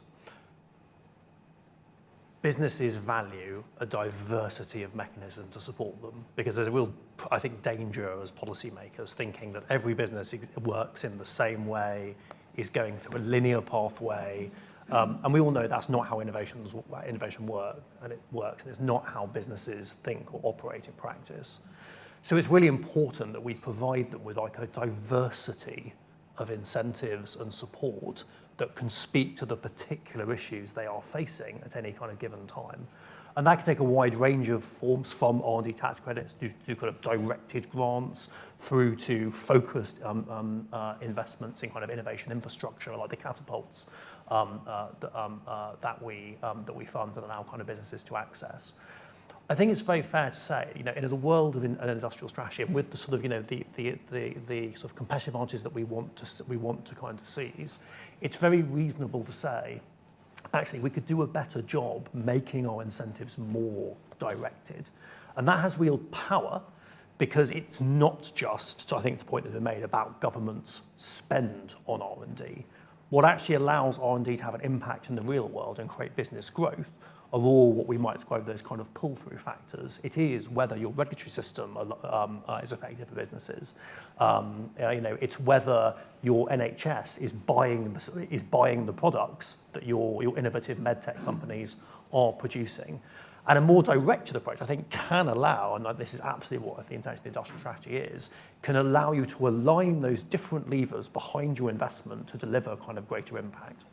businesses value a diversity of mechanisms to support them, because there's a real, I think, danger as policymakers thinking that every business works in the same way, is going through a linear pathway, and we all know that's not how innovation works, and it's not how businesses think or operate in practice. So it's really important that we provide them with like a diversity of incentives and support that can speak to the particular issues they are facing at any kind of given time. And that can take a wide range of forms, from R&D tax credits to kind of directed grants through to focused investments in kind of innovation infrastructure, like the catapults that we fund and allow kind of businesses to access. I think it's very fair to say, in the world of an industrial strategy, and with the sort of, the sort of competitive advantages that we want to kind of seize, it's very reasonable to say, actually, we could do a better job making our incentives more directed, and that has real power, because it's not just, I think the point that we made about government's spend on R&D. What actually allows R&D to have an impact in the real world and create business growth are all what we might describe those kind of pull-through factors. It is whether your regulatory system is effective for businesses. It's whether your NHS is buying the products that your innovative medtech companies are producing. And a more directed approach, I think, can allow, and this is absolutely what the intention of the industrial strategy is, can allow you to align those different levers behind your investment to deliver kind of greater impact.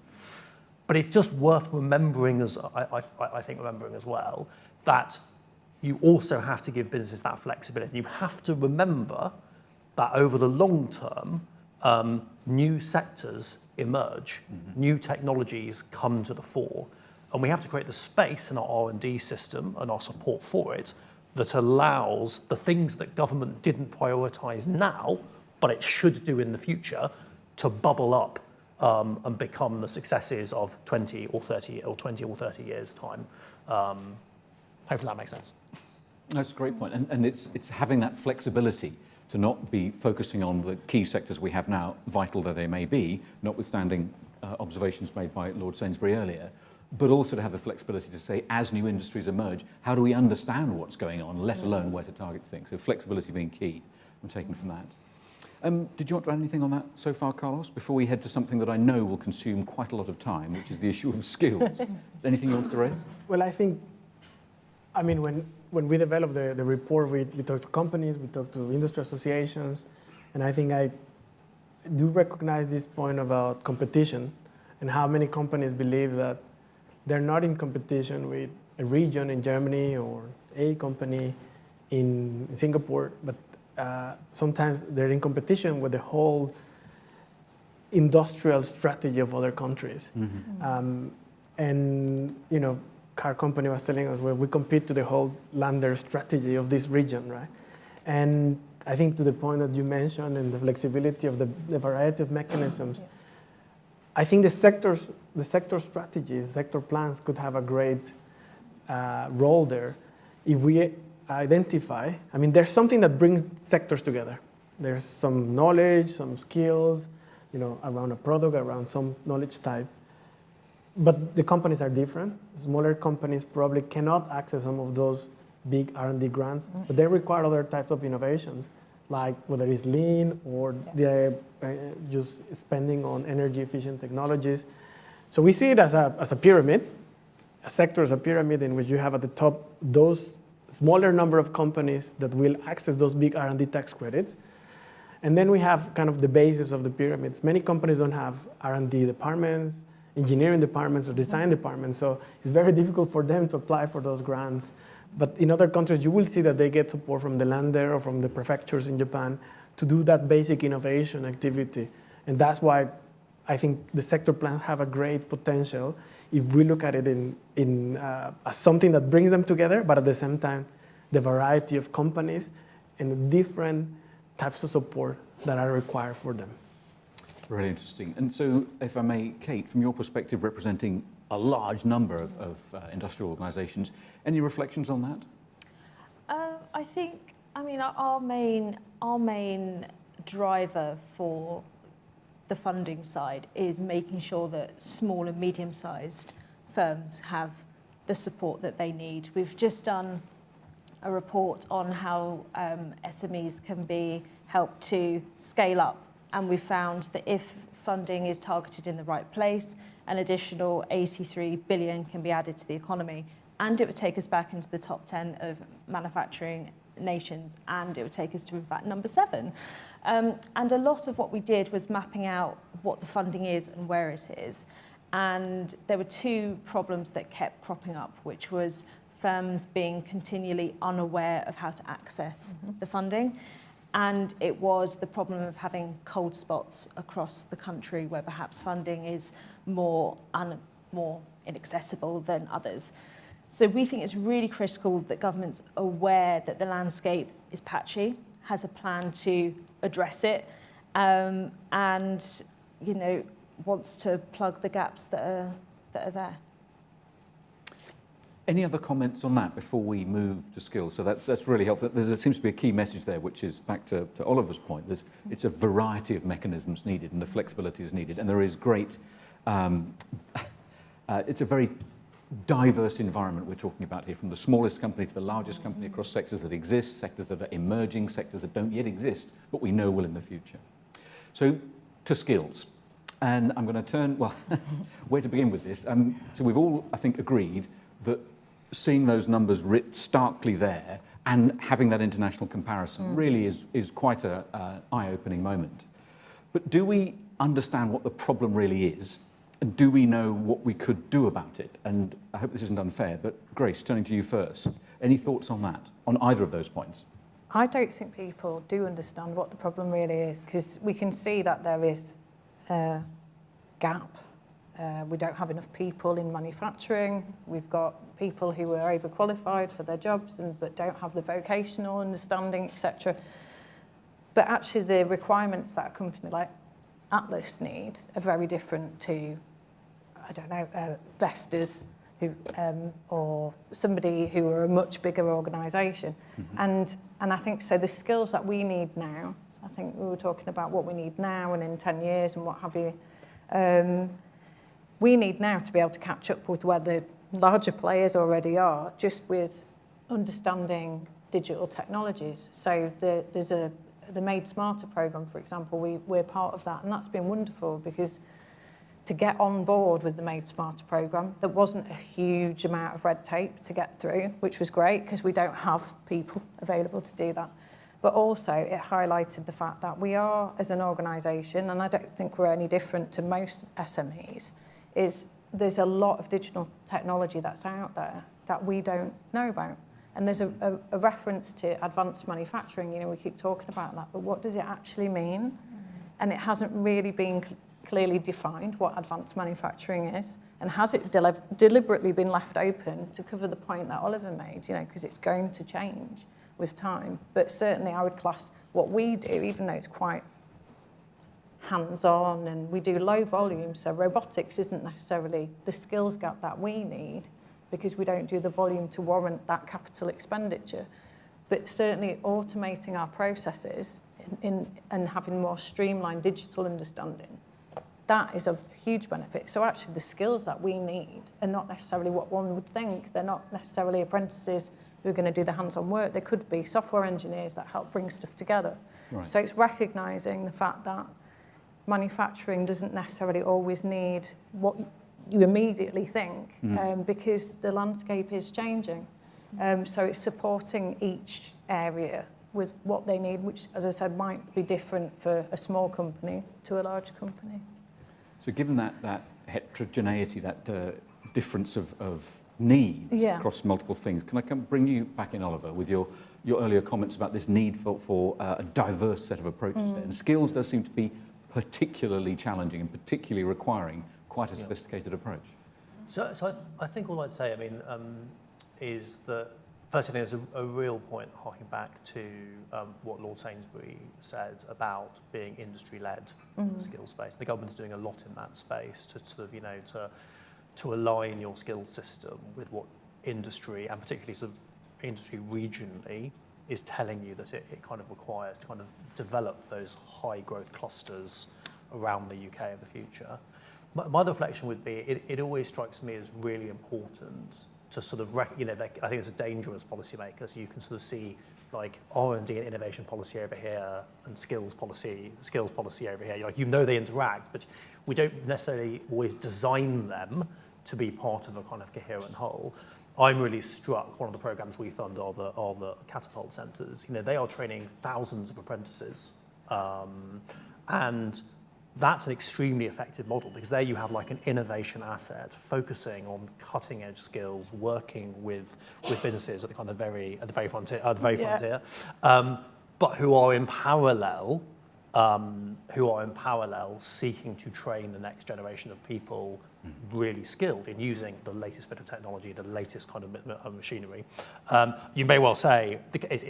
But it's just worth remembering, I think remembering as well, that you also have to give businesses that flexibility. You have to remember that over the long term, new sectors emerge, new technologies come to the fore, and we have to create the space in our R&D system and our support for it that allows the things that government didn't prioritise now, but it should do in the future, to bubble up and become the successes of 20 or 30 years' time. Hopefully that makes sense. That's a great point. And it's having that flexibility to not be focusing on the key sectors we have now, vital though they may be, notwithstanding observations made by Lord Sainsbury earlier, but also to have the flexibility to say, as new industries emerge, how do we understand what's going on, let alone where to target things? So flexibility being key, I'm taking from that. Did you want to add anything on that so far, Carlos, before we head to something that I know will consume quite a lot of time, which is the issue of skills? Anything you want to raise? Well, I mean, when we developed the report, we talked to companies, we talked to industry associations, and I think I do recognize this point about competition and how many companies believe that they're not in competition with a region in Germany or a company in Singapore, but sometimes they're in competition with the whole industrial strategy of other countries. And, car company was telling us, well, we compete to the whole lander strategy of this region, right? And I think to the point that you mentioned and the flexibility of the variety of mechanisms, I think the sector strategies, sector plans could have a great role there if we identify, there's something that brings sectors together. There's some knowledge, some skills, around a product, around some knowledge type. But the companies are different. Smaller companies probably cannot access some of those big R&D grants, but they require other types of innovations, like whether it's lean or they're just spending on energy efficient technologies. So we see it as a pyramid. A sector is a pyramid in which you have at the top those smaller number of companies that will access those big R&D tax credits. And then we have kind of the basis of the pyramids. Many companies don't have R&D departments, engineering departments or design departments. So it's very difficult for them to apply for those grants. But in other countries, you will see that they get support from the land there or from the prefectures in Japan to do that basic innovation activity. And that's why I think the sector plans have a great potential if we look at it as something that brings them together, but at the same time, the variety of companies and the different types of support that are required for them. Really interesting. And so, if I may, Kate, from your perspective, representing a large number of industrial organisations, any reflections on that? I think, our main driver for the funding side is making sure that small and medium-sized firms have the support that they need. We've just done a report on how SMEs can be helped to scale up, and we found that if funding is targeted in the right place, an additional 83 billion can be added to the economy, and it would take us back into the top 10 of manufacturing nations, and it would take us to, in fact, number 7. And a lot of what we did was mapping out what the funding is and where it is. And there were 2 problems that kept cropping up, which was firms being continually unaware of how to access the funding. And it was the problem of having cold spots across the country where perhaps funding is more inaccessible than others. So we think it's really critical that government's aware that the landscape is patchy, has a plan to address it, and wants to plug the gaps that are there. Any other comments on that before we move to skills? So that's really helpful. There seems to be a key message there, which is back to Oliver's point. It's a variety of mechanisms needed, and the flexibility is needed, and there is great. It's a very diverse environment we're talking about here, from the smallest company to the largest company, across sectors that exist, sectors that are emerging, sectors that don't yet exist, but we know will in the future. So to skills. And I'm going to turn, where to begin with this? So we've all, I think, agreed that seeing those numbers writ starkly there and having that international comparison really is quite an eye-opening moment. But do we understand what the problem really is? And do we know what we could do about it? And I hope this isn't unfair, but Grace, turning to you first, any thoughts on that, on either of those points? I don't think people do understand what the problem really is, because we can see that there is a gap. We don't have enough people in manufacturing. We've got people who are overqualified for their jobs but don't have the vocational understanding, etc. But actually the requirements that a company like Atlas need are very different to, Vestas or somebody who are a much bigger organisation. And I think so the skills that we need now, I think we were talking about what we need now and in 10 years and what have you, we need now to be able to catch up with where the larger players already are, just with understanding digital technologies. So there's the Made Smarter programme, for example, we're part of that, and that's been wonderful, because to get on board with the Made Smarter programme, there wasn't a huge amount of red tape to get through, which was great because we don't have people available to do that. But also it highlighted the fact that we are, as an organisation, and I don't think we're any different to most SMEs, is there's a lot of digital technology that's out there that we don't know about. And there's a reference to advanced manufacturing, we keep talking about that, but what does it actually mean? And it hasn't really been clearly defined what advanced manufacturing is, and has it deliberately been left open to cover the point that Oliver made, because it's going to change with time. But certainly I would class what we do, even though it's quite hands-on and we do low volume, so robotics isn't necessarily the skills gap that we need, because we don't do the volume to warrant that capital expenditure. But certainly automating our processes and having more streamlined digital understanding, that is of huge benefit. So actually the skills that we need are not necessarily what one would think. They're not necessarily apprentices who are going to do the hands-on work. They could be software engineers that help bring stuff together. Right. So it's recognising the fact that manufacturing doesn't necessarily always need what you immediately think, because the landscape is changing. So it's supporting each area with what they need, which, as I said, might be different for a small company to a large company. So given that heterogeneity, that difference of needs Yeah. across multiple things. Can I bring you back in, Oliver, with your earlier comments about this need for a diverse set of approaches there? And skills does seem to be particularly challenging and particularly requiring quite a sophisticated approach. So I think all I'd say, I mean, is that first, I think there's a real point harking back to what Lord Sainsbury said about being industry-led skill space. The government's doing a lot in that space to sort of, you know, to align your skills system with what industry, and particularly sort of industry regionally, is telling you that it kind of requires to kind of develop those high growth clusters around the UK of the future. My reflection would be, it always strikes me as really important to sort of, you know, I think it's a dangerous policymaker, so you can sort of see like R&D and innovation policy over here and skills policy over here. Like, you know, they interact, but we don't necessarily always design them to be part of a kind of coherent whole. I'm really struck, one of the programs we fund are the Catapult Centres. You know, they are training thousands of apprentices. And that's an extremely effective model, because there you have like an innovation asset focusing on cutting edge skills, working with businesses at the kind of very frontier, but who are in parallel seeking to train the next generation of people really skilled in using the latest bit of technology, the latest kind of machinery. You may well say,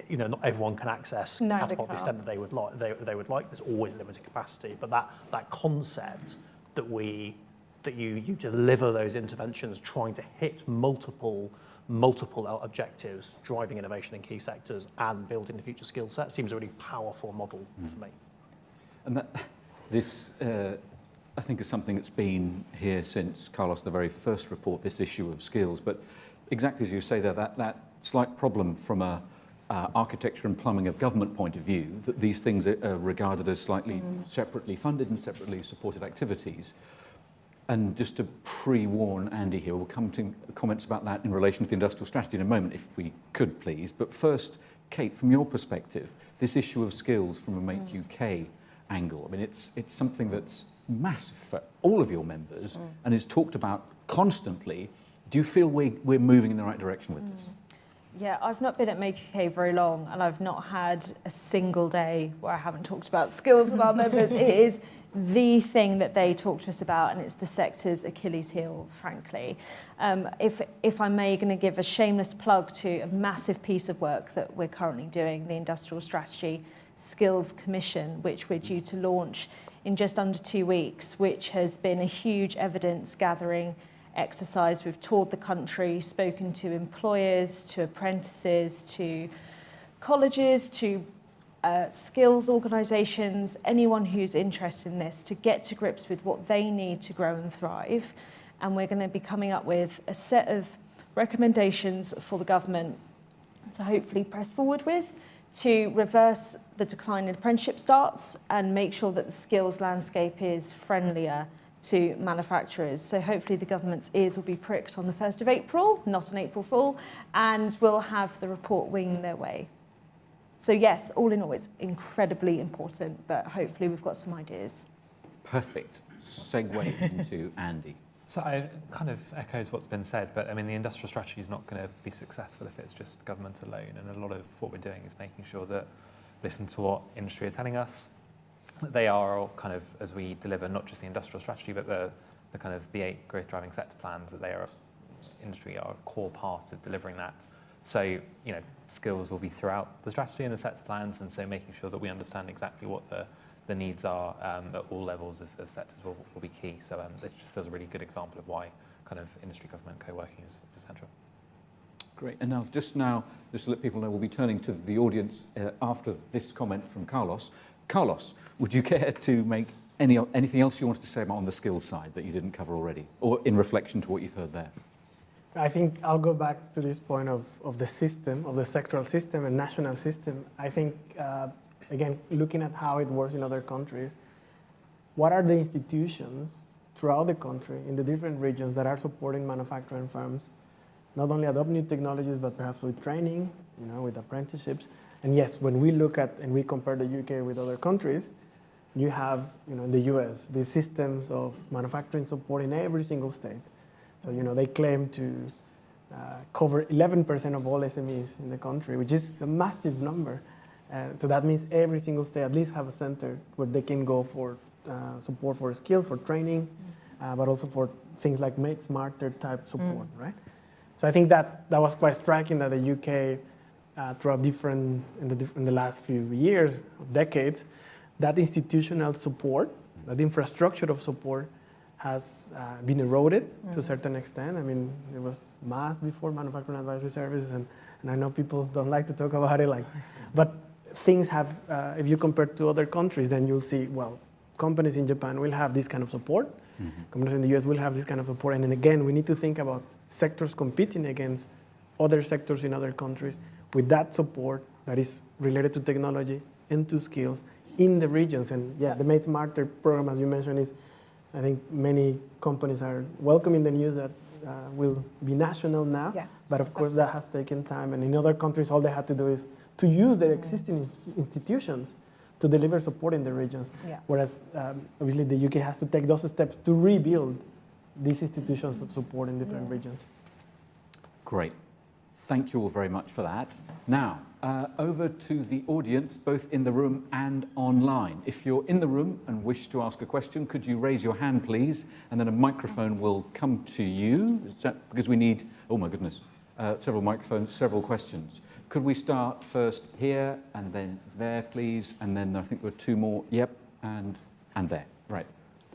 you know, not everyone can access Catapult to the extent that they would like. There's always limited capacity, but that concept that you deliver those interventions trying to hit multiple objectives, driving innovation in key sectors and building the future skill set, seems a really powerful model for me. And this, I think, is something that's been here since, Carlos, the very first report, this issue of skills. But exactly as you say there, that slight problem from a architecture and plumbing of government point of view, that these things are regarded as slightly separately funded and separately supported activities. And just to pre-warn Andy here, we'll come to comments about that in relation to the industrial strategy in a moment, if we could, please. But first, Kate, from your perspective, this issue of skills from a Make UK angle, I mean, it's something that's massive for all of your members and is talked about constantly. Do you feel we're moving in the right direction with this? Yeah, I've not been at Make UK very long, and I've not had a single day where I haven't talked about skills with our members. It is the thing that they talk to us about, and it's the sector's Achilles heel, frankly. If I may, going to give a shameless plug to a massive piece of work that we're currently doing, the Industrial Strategy Skills Commission, which we're due to launch in just under 2 weeks, which has been a huge evidence gathering exercise. We've toured the country, spoken to employers, to apprentices, to colleges, to skills organisations, anyone who's interested in this, to get to grips with what they need to grow and thrive. And we're going to be coming up with a set of recommendations for the government to hopefully press forward with, to reverse the decline in apprenticeship starts and make sure that the skills landscape is friendlier to manufacturers. So hopefully the government's ears will be pricked on the 1st of April, not an April Fool, and we'll have the report wing their way. So yes, all in all, it's incredibly important, but hopefully we've got some ideas. Perfect. Segue into Andy. So it kind of echoes what's been said, but I mean, the industrial strategy is not going to be successful if it's just government alone. And a lot of what we're doing is making sure that, listen to what industry are telling us, that they are all kind of, as we deliver not just the industrial strategy, but the kind of the 8 growth driving sector plans, that industry are a core part of delivering that. So, you know, skills will be throughout the strategy and the sector plans, and so making sure that we understand exactly what the needs are at all levels of sectors will be key. So it just feels a really good example of why kind of industry-government co-working is essential. Great. And just to let people know, we'll be turning to the audience after this comment from Carlos. Carlos, would you care to make anything else you wanted to say about on the skills side that you didn't cover already, or in reflection to what you've heard there? I think I'll go back to this point of the system, of the sectoral system and national system. I think, again, looking at how it works in other countries, what are the institutions throughout the country in the different regions that are supporting manufacturing firms, not only adopt new technologies, but perhaps with training, you know, with apprenticeships. And yes, when we look at and we compare the UK with other countries, you have, in the US, these systems of manufacturing support in every single state. So, they claim to cover 11% of all SMEs in the country, which is a massive number. So that means every single state at least have a center where they can go for support for skills, for training, but also for things like Make Smarter type support, right? So I think that was quite striking that the UK, throughout in the last few years, decades, that institutional support, that infrastructure of support has been eroded to a certain extent. I mean, it was MAS before, Manufacturing Advisory Services, and I know people don't like to talk about it, but things have, if you compare to other countries, then you'll see, well, companies in Japan will have this kind of support, companies in the US will have this kind of support, and then again, we need to think about sectors competing against other sectors in other countries with that support that is related to technology and to skills in the regions. And yeah, the Make Smarter program, as you mentioned, is, I think many companies are welcoming the news that will be national now, but of course that has taken time. And in other countries, all they have to do is to use their existing institutions to deliver support in the regions. Whereas obviously the UK has to take those steps to rebuild these institutions of support in different regions. Great. Thank you all very much for that. Now, over to the audience, both in the room and online. If you're in the room and wish to ask a question, could you raise your hand, please? And then a microphone will come to you, because we need, oh my goodness, several microphones, several questions. Could we start first here and then there, please? And then I think there are two more. Yep, and there. Right.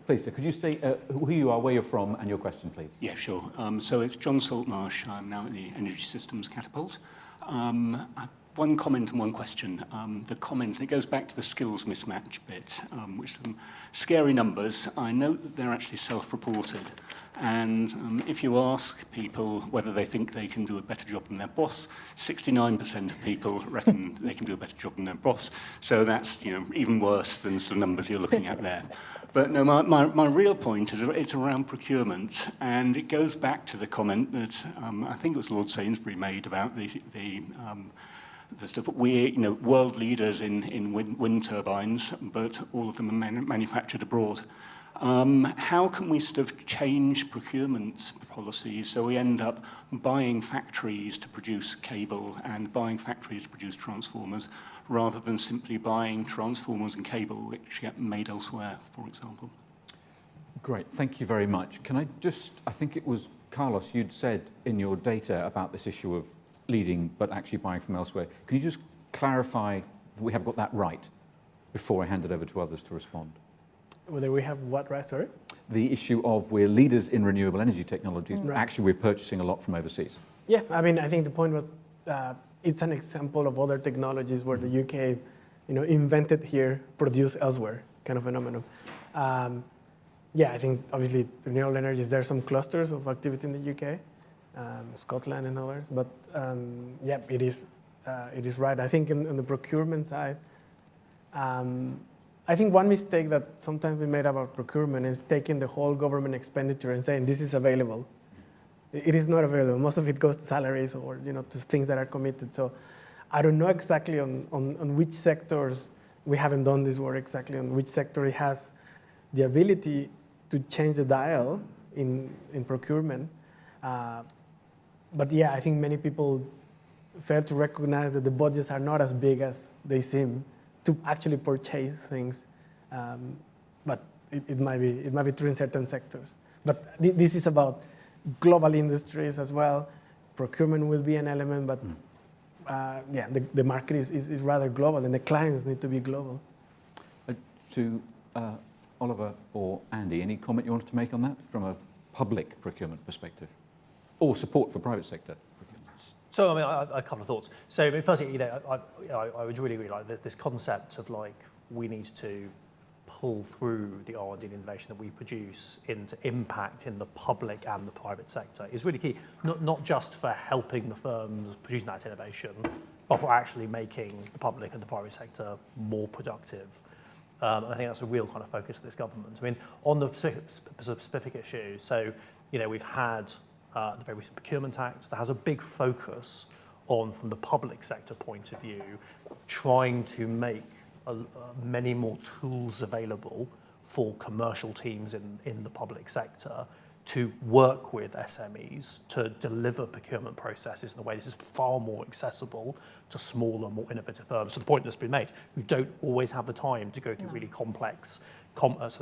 Please, so could you state who you are, where you're from, and your question, please? Yeah, sure. So it's John Saltmarsh. I'm now at the Energy Systems Catapult. One comment and one question. The comment, it goes back to the skills mismatch bit, which some scary numbers. I note that they're actually self-reported. And if you ask people whether they think they can do a better job than their boss, 69% of people reckon they can do a better job than their boss. So that's even worse than the numbers you're looking at there. But no, my real point is it's around procurement, and it goes back to the comment that I think it was Lord Sainsbury made about the stuff. We're world leaders in wind turbines, but all of them are manufactured abroad. How can we sort of change procurement policies so we end up buying factories to produce cable and buying factories to produce transformers, rather than simply buying transformers and cable which get made elsewhere, for example? Great, thank you very much. Can I think it was Carlos, you'd said in your data about this issue of leading but actually buying from elsewhere. Can you just clarify that we have got that right before I hand it over to others to respond? Whether we have what right, sorry? The issue of we're leaders in renewable energy technologies, but actually we're purchasing a lot from overseas. Yeah, I mean, I think the point was it's an example of other technologies where the UK, invented here, produced elsewhere, kind of phenomenon. Yeah, I think obviously renewable energies, there are some clusters of activity in the UK, Scotland and others, but yeah, it is right. I think in the procurement side, I think one mistake that sometimes we made about procurement is taking the whole government expenditure and saying this is available. It is not available. Most of it goes to salaries or to things that are committed. So I don't know exactly on which sectors we haven't done this work exactly, on which sector it has the ability to change the dial in procurement. But yeah, I think many people fail to recognize that the budgets are not as big as they seem to actually purchase things, but it might be true in certain sectors. But this is about global industries as well. Procurement will be an element, but yeah, the market is rather global, and the clients need to be global. To Oliver or Andy, any comment you wanted to make on that from a public procurement perspective, or support for private sector? So, I mean, a couple of thoughts. So, firstly, I would really like this concept of we need to pull through the R&D and innovation that we produce into impact in the public and the private sector is really key. Not just for helping the firms producing that innovation, but for actually making the public and the private sector more productive. I think that's a real kind of focus of this government. I mean, on the specific issue, so we've had the very recent Procurement Act that has a big focus on, from the public sector point of view, trying to make many more tools available for commercial teams in the public sector to work with SMEs to deliver procurement processes in a way that is far more accessible to smaller, more innovative firms, to the point that's been made, who don't always have the time to go through really complex, complex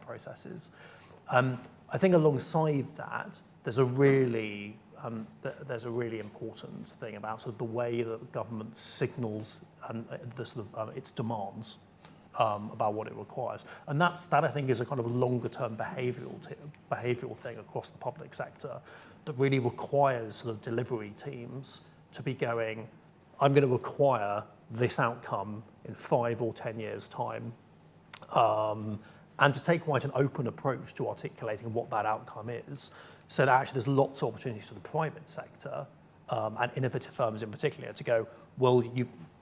processes. I think alongside that, there's a really important thing about sort of the way that the government signals the sort of its demands about what it requires, and that I think is a kind of longer-term behavioural thing across the public sector that really requires sort of delivery teams to be going, I'm going to require this outcome in 5 or 10 years' time, and to take quite an open approach to articulating what that outcome is, so that actually there's lots of opportunities for the private sector and innovative firms in particular to go, well,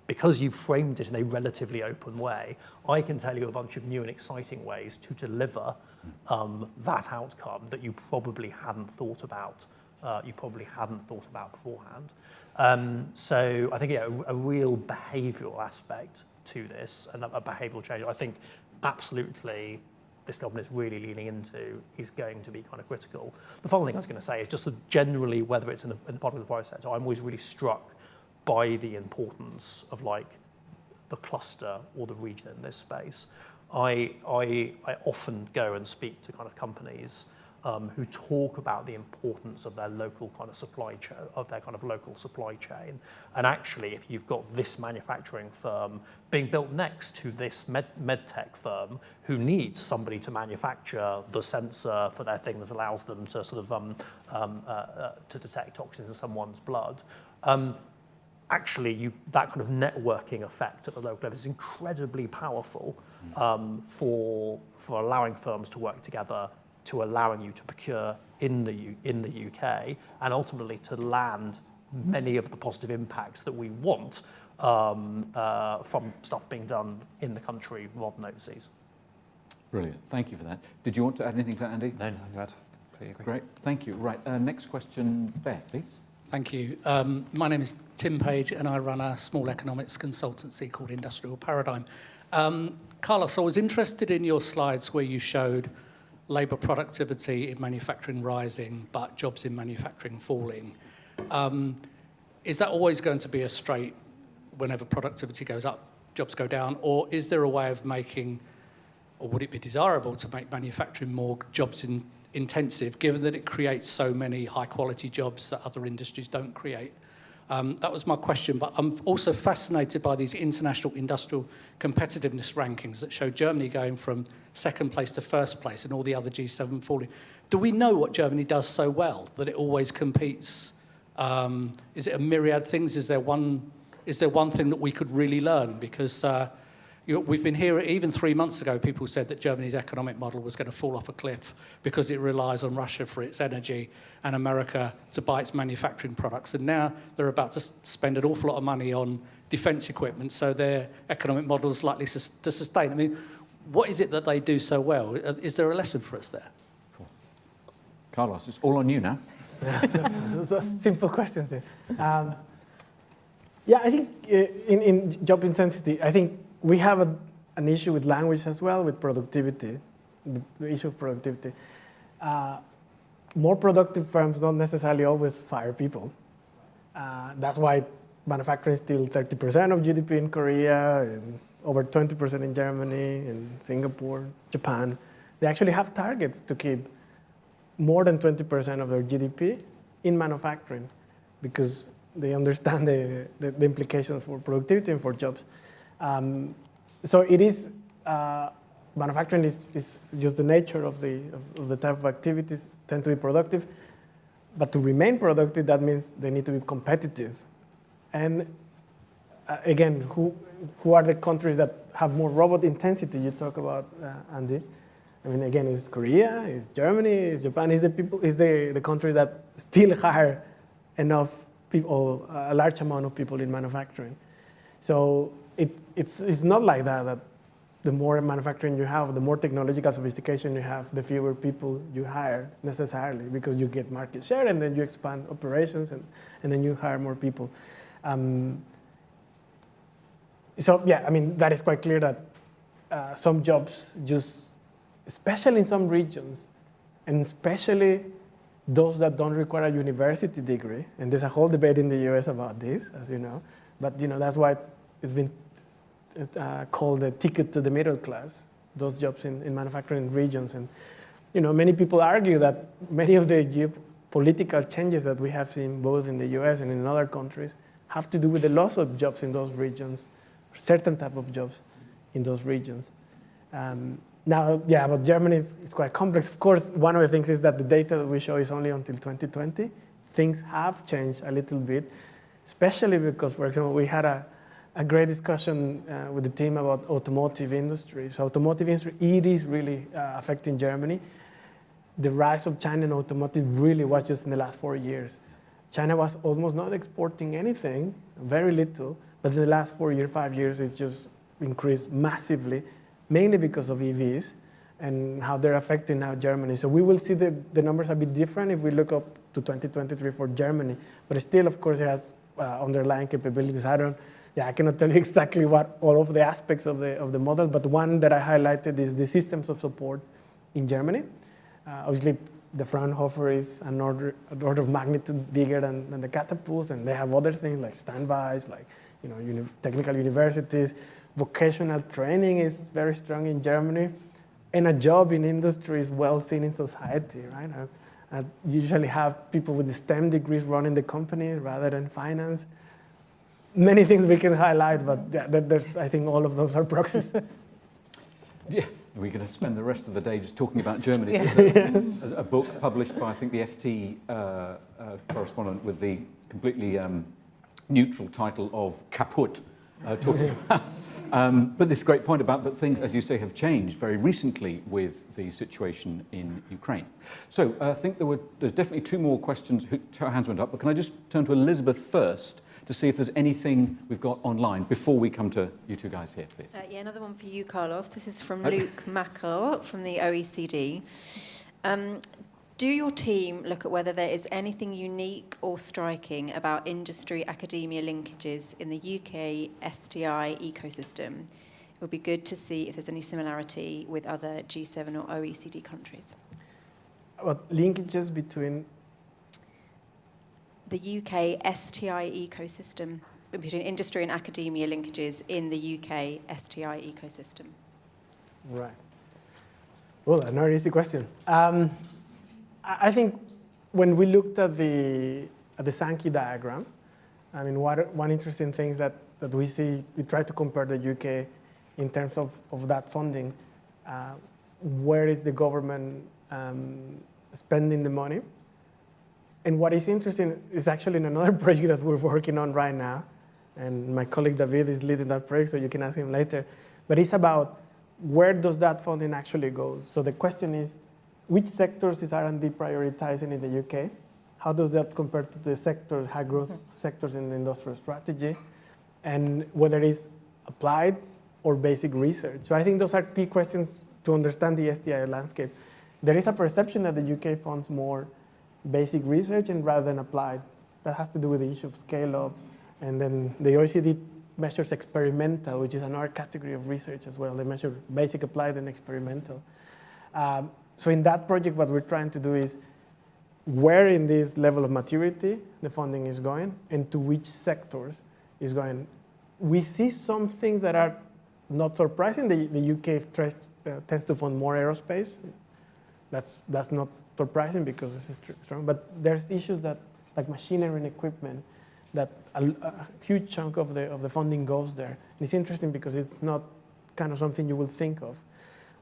because you've framed it in a relatively open way, I can tell you a bunch of new and exciting ways to deliver that outcome that you probably hadn't thought about. Beforehand. So I think a real behavioural aspect to this, and a behavioural change, I think absolutely this government is really leaning into, is going to be kind of critical. The final thing I was going to say is just that generally, whether it's in the public or the private sector, I'm always really struck by the importance of like the cluster or the region in this space. I often go and speak to kind of companies who talk about the importance of their local kind of supply chain, of their kind of local supply chain. And actually, if you've got this manufacturing firm being built next to this medtech firm who needs somebody to manufacture the sensor for their thing that allows them to sort of to detect toxins in someone's blood, actually, that kind of networking effect at the local level is incredibly powerful for allowing firms to work together, to allowing you to procure in the UK, and ultimately to land many of the positive impacts that we want from stuff being done in the country rather than overseas. Brilliant. Thank you for that. Did you want to add anything to that, Andy? No, you had. Completely agree. Great. Thank you. Right. Next question, Bear, please. Thank you. My name is Tim Page, and I run a small economics consultancy called Industrial Paradigm. Carlos, I was interested in your slides where you showed labour productivity in manufacturing rising, but jobs in manufacturing falling. Is that always going to be a straight, whenever productivity goes up, jobs go down, or is there a way of making, or would it be desirable to make manufacturing more jobs intensive, given that it creates so many high-quality jobs that other industries don't create? That was my question, but I'm also fascinated by these international industrial competitiveness rankings that show Germany going from second place to first place and all the other G7 falling. Do we know what Germany does so well that it always competes? Is it a myriad of things? Is there one thing that we could really learn? Because we've been hearing, even 3 months ago, people said that Germany's economic model was going to fall off a cliff because it relies on Russia for its energy and America to buy its manufacturing products. And now they're about to spend an awful lot of money on defence equipment, so their economic model is likely to sustain. I mean, what is it that they do so well? Is there a lesson for us there? Cool. Carlos, it's all on you now. Those are simple questions there. I think in job intensity, I think we have an issue with language as well, with productivity, the issue of productivity. More productive firms don't necessarily always fire people. That's why manufacturing is still 30% of GDP in Korea, and over 20% in Germany, in Singapore, Japan. They actually have targets to keep more than 20% of their GDP in manufacturing because they understand the implications for productivity and for jobs. So it is, manufacturing is just the nature of the type of activities tend to be productive, but to remain productive, that means they need to be competitive. And again, who are the countries that have more robot intensity you talk about, Andy? I mean, again, it's Korea, it's Germany, it's Japan, it's the countries that still hire enough people, a large amount of people in manufacturing. So it's not like that the more manufacturing you have, the more technological sophistication you have, the fewer people you hire necessarily, because you get market share and then you expand operations and then you hire more people. So yeah, I mean, that is quite clear that some jobs just, especially in some regions, and especially those that don't require a university degree, and there's a whole debate in the US about this, as you know, but that's why it's been called the ticket to the middle class, those jobs in manufacturing regions. And many people argue that many of the geopolitical changes that we have seen both in the US and in other countries have to do with the loss of jobs in those regions, certain type of jobs in those regions. Now, yeah, but Germany is quite complex. Of course, one of the things is that the data that we show is only until 2020. Things have changed a little bit, especially because, for example, we had a great discussion with the team about automotive industry. So automotive industry, it is really affecting Germany. The rise of China in automotive really was just in the last 4 years. China was almost not exporting anything, very little, but in the last 4 years, 5 years, it's just increased massively, mainly because of EVs and how they're affecting now Germany. So we will see the numbers a bit different if we look up to 2023 for Germany, but still, of course, it has underlying capabilities. I cannot tell you exactly what all of the aspects of the model, but one that I highlighted is the systems of support in Germany. Obviously, the Fraunhofer is an order of magnitude bigger than the catapults, and they have other things like standbys, like technical universities. Vocational training is very strong in Germany, and a job in industry is well seen in society, right? I usually have people with STEM degrees running the company rather than finance. Many things we can highlight, but I think all of those are proxies. Yeah, we're going to spend the rest of the day just talking about Germany. There's a book published by, I think, the FT correspondent with the completely neutral title of Kaputt, talking about. But this great point about that things, as you say, have changed very recently with the situation in Ukraine. So I think there's definitely two more questions. Two hands went up, but can I just turn to Elizabeth first to see if there's anything we've got online before we come to you two guys here, please? Yeah, another one for you, Carlos. This is from Luke Mackel from the OECD. Do your team look at whether there is anything unique or striking about industry-academia linkages in the UK STI ecosystem? It would be good to see if there's any similarity with other G7 or OECD countries. What linkages between? The UK STI ecosystem, between industry and academia linkages in the UK STI ecosystem. Right. Well, another easy question. I think when we looked at the Sankey diagram, I mean, one interesting thing is that we see, we try to compare the UK in terms of that funding. Where is the government spending the money? And what is interesting is actually in another project that we're working on right now, and my colleague David is leading that project, so you can ask him later. But it's about where does that funding actually go? So the question is, which sectors is R&D prioritizing in the UK? How does that compare to the sectors, high growth sectors in the industrial strategy? And whether it's applied or basic research. So I think those are key questions to understand the STI landscape. There is a perception that the UK funds more basic research and rather than applied. That has to do with the issue of scale up. And then the OECD measures experimental, which is another category of research as well. They measure basic, applied, and experimental. So in that project, what we're trying to do is where in this level of maturity the funding is going and to which sectors is going. We see some things that are not surprising. The UK tends to fund more aerospace. That's not surprising because this is strong, but there's issues that, like machinery and equipment, that a huge chunk of the funding goes there. And it's interesting because it's not kind of something you will think of.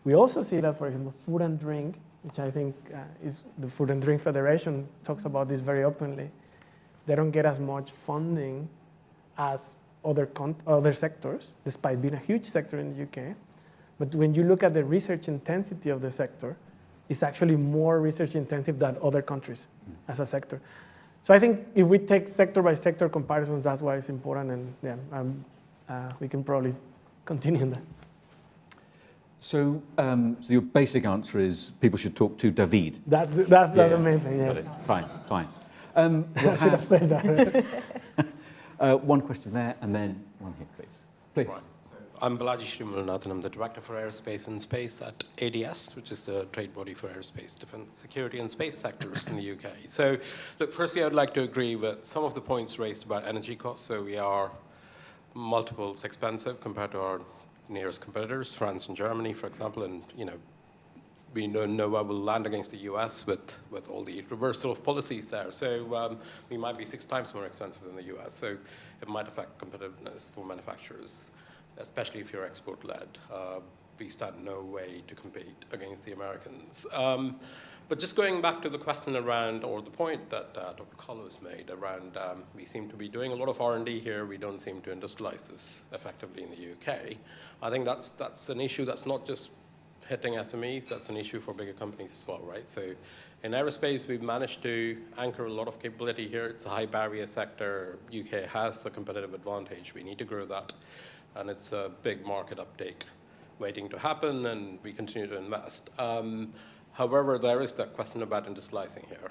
We also see that, for example, food and drink, which I think is the Food and Drink Federation talks about this very openly. They don't get as much funding as other sectors, despite being a huge sector in the UK. But when you look at the research intensity of the sector, it's actually more research intensive than other countries as a sector. So I think if we take sector by sector comparisons, that's why it's important, and we can probably continue in that. So your basic answer is people should talk to David. That's the main thing, yes. Fine. I should have said that. One question there, and then one here, please. Please. Right. So I'm Balaji Srimulanathan. I'm the Director for Aerospace and Space at ADS, which is the trade body for aerospace, defense, security, and space sectors in the UK. So, look, firstly, I'd like to agree with some of the points raised about energy costs. So we are multiples expensive compared to our nearest competitors, France and Germany, for example, and, you know, we don't know where we'll land against the US with all the reversal of policies there. So we might be 6 times more expensive than the US. So it might affect competitiveness for manufacturers, especially if you're export-led. We stand no way to compete against the Americans. But just going back to the question around, or the point that Dr. Carlos made around, we seem to be doing a lot of R&D here. We don't seem to industrialize this effectively in the UK. I think that's an issue that's not just hitting SMEs, that's an issue for bigger companies as well, right? So in aerospace, we've managed to anchor a lot of capability here. It's a high barrier sector. UK has a competitive advantage. We need to grow that. And it's a big market uptake waiting to happen, and we continue to invest. However, there is that question about industrializing here.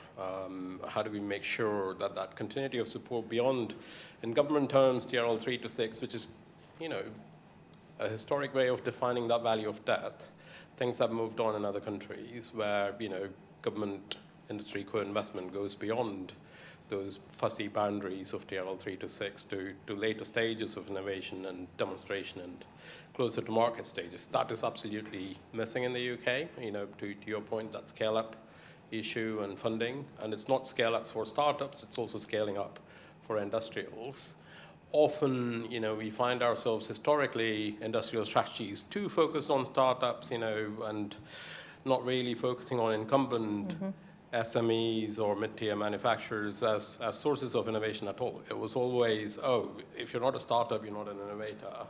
How do we make sure that that continuity of support beyond, in government terms, TRL 3 to 6, which is, you know, a historic way of defining that value of death. Things have moved on in other countries where, you know, government industry co-investment goes beyond those fussy boundaries of TRL 3 to 6 to later stages of innovation and demonstration and closer to market stages. That is absolutely missing in the UK. You know, to your point, that scale-up issue and funding. And it's not scale-ups for startups, it's also scaling up for industrials. Often, you know, we find ourselves historically, industrial strategies too focused on startups, you know, and not really focusing on incumbent SMEs or mid-tier manufacturers as sources of innovation at all. It was always, oh, if you're not a startup, you're not an innovator.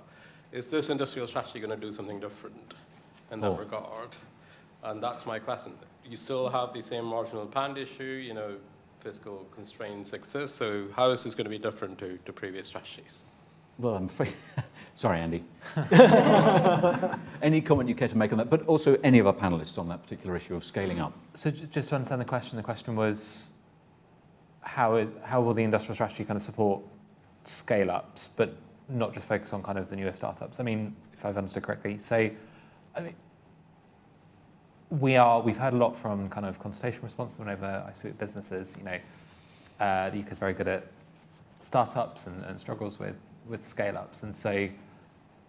Is this industrial strategy going to do something different in that regard? And that's my question. You still have the same marginal pound issue, you know, fiscal constraints exist, so how is this going to be different to previous strategies? Well, I'm afraid... Sorry, Andy. Any comment you care to make on that, but also any of our panelists on that particular issue of scaling up? So just to understand the question was how will the industrial strategy kind of support scale-ups, but not just focus on kind of the newer startups? I mean, if I've understood correctly. So, I mean, we've heard a lot from kind of consultation responses whenever I speak with businesses. You know, the UK is very good at startups and struggles with scale-ups, and so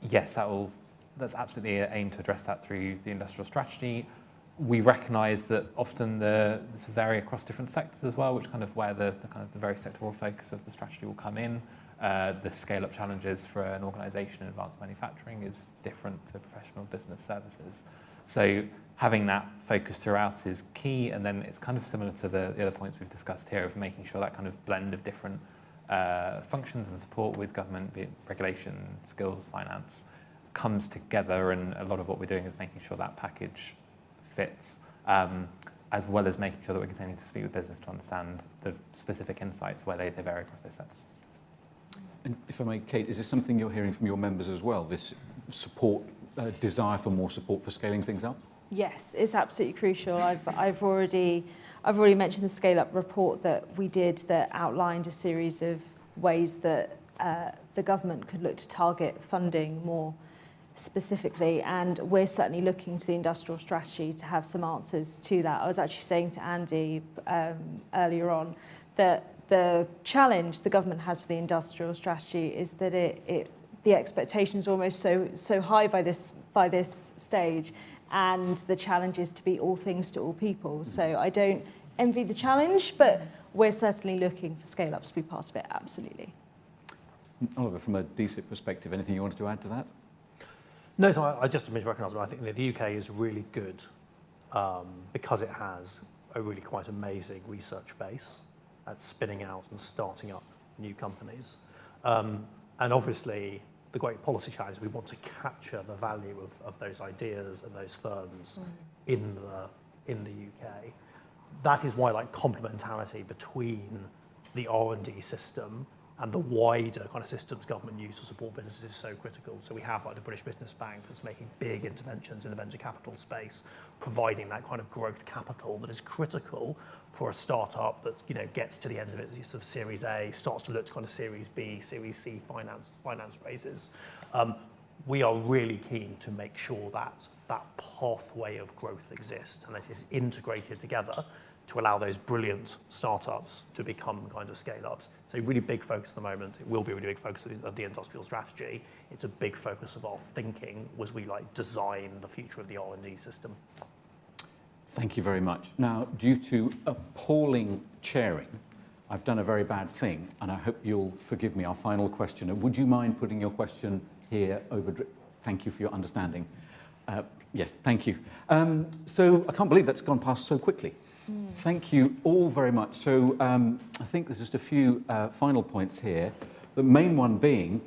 yes, that's absolutely an aim to address that through the industrial strategy. We recognise that often this will vary across different sectors as well, which kind of where the kind of the very sectoral focus of the strategy will come in. The scale-up challenges for an organisation in advanced manufacturing is different to professional business services. So having that focus throughout is key, and then it's kind of similar to the other points we've discussed here of making sure that kind of blend of different functions and support with government, be it regulation, skills, finance, comes together, and a lot of what we're doing is making sure that package fits, as well as making sure that we're continuing to speak with business to understand the specific insights where they vary across their sectors. And if I may, Kate, is this something you're hearing from your members as well, this support, desire for more support for scaling things up? Yes, it's absolutely crucial. I've already mentioned the scale-up report that we did that outlined a series of ways that the government could look to target funding more specifically, and we're certainly looking to the industrial strategy to have some answers to that. I was actually saying to Andy earlier on that the challenge the government has for the industrial strategy is that the expectation is almost so high by this stage, and the challenge is to be all things to all people. So I don't envy the challenge, but we're certainly looking for scale-ups to be part of it, absolutely. Oliver, from a DSIP perspective, anything you wanted to add to that? No, so I just want to recognise, I think that the UK is really good because it has a really quite amazing research base at spinning out and starting up new companies. And obviously, the great policy challenge is we want to capture the value of those ideas and those firms in the UK. That is why like complementarity between the R&D system and the wider kind of systems government use to support businesses is so critical. So we have like the British Business Bank that's making big interventions in the venture capital space, providing that kind of growth capital that is critical for a startup that, you know, gets to the end of it, sort of Series A, starts to look to kind of Series B, Series C finance raises. We are really keen to make sure that that pathway of growth exists and that it's integrated together to allow those brilliant startups to become kind of scale-ups. So a really big focus at the moment. It will be a really big focus of the industrial strategy. It's a big focus of our thinking as we design the future of the R&D system. Thank you very much. Now, due to appalling chairing, I've done a very bad thing, and I hope you'll forgive me. Our final questioner, would you mind putting your question here over? Thank you for your understanding. Yes, thank you. So I can't believe that's gone past so quickly. Thank you all very much. So I think there's just a few final points here. The main one being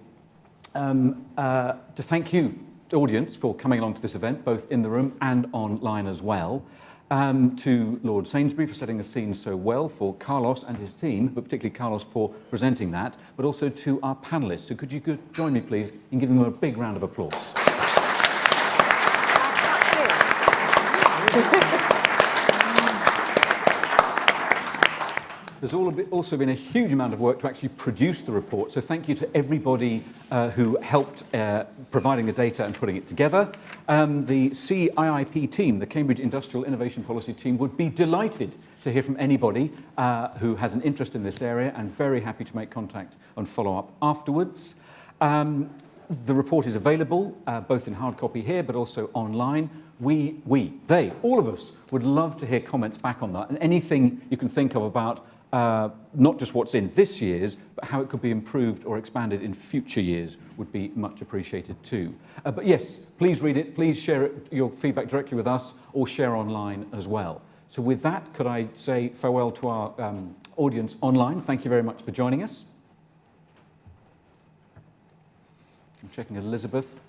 to thank you, audience, for coming along to this event, both in the room and online as well. To Lord Sainsbury for setting the scene so well, for Carlos and his team, but particularly Carlos for presenting that, but also to our panellists. So could you join me, please, in giving them a big round of applause? There's also been a huge amount of work to actually produce the report, so thank you to everybody who helped providing the data and putting it together. The CIIP team, the Cambridge Industrial Innovation Policy team, would be delighted to hear from anybody who has an interest in this area and very happy to make contact and follow up afterwards. The report is available both in hard copy here but also online. They, all of us would love to hear comments back on that and anything you can think of about not just what's in this year's, but how it could be improved or expanded in future years would be much appreciated too. But yes, please read it, please share your feedback directly with us or share online as well. So with that, could I say farewell to our audience online? Thank you very much for joining us. I'm checking Elizabeth.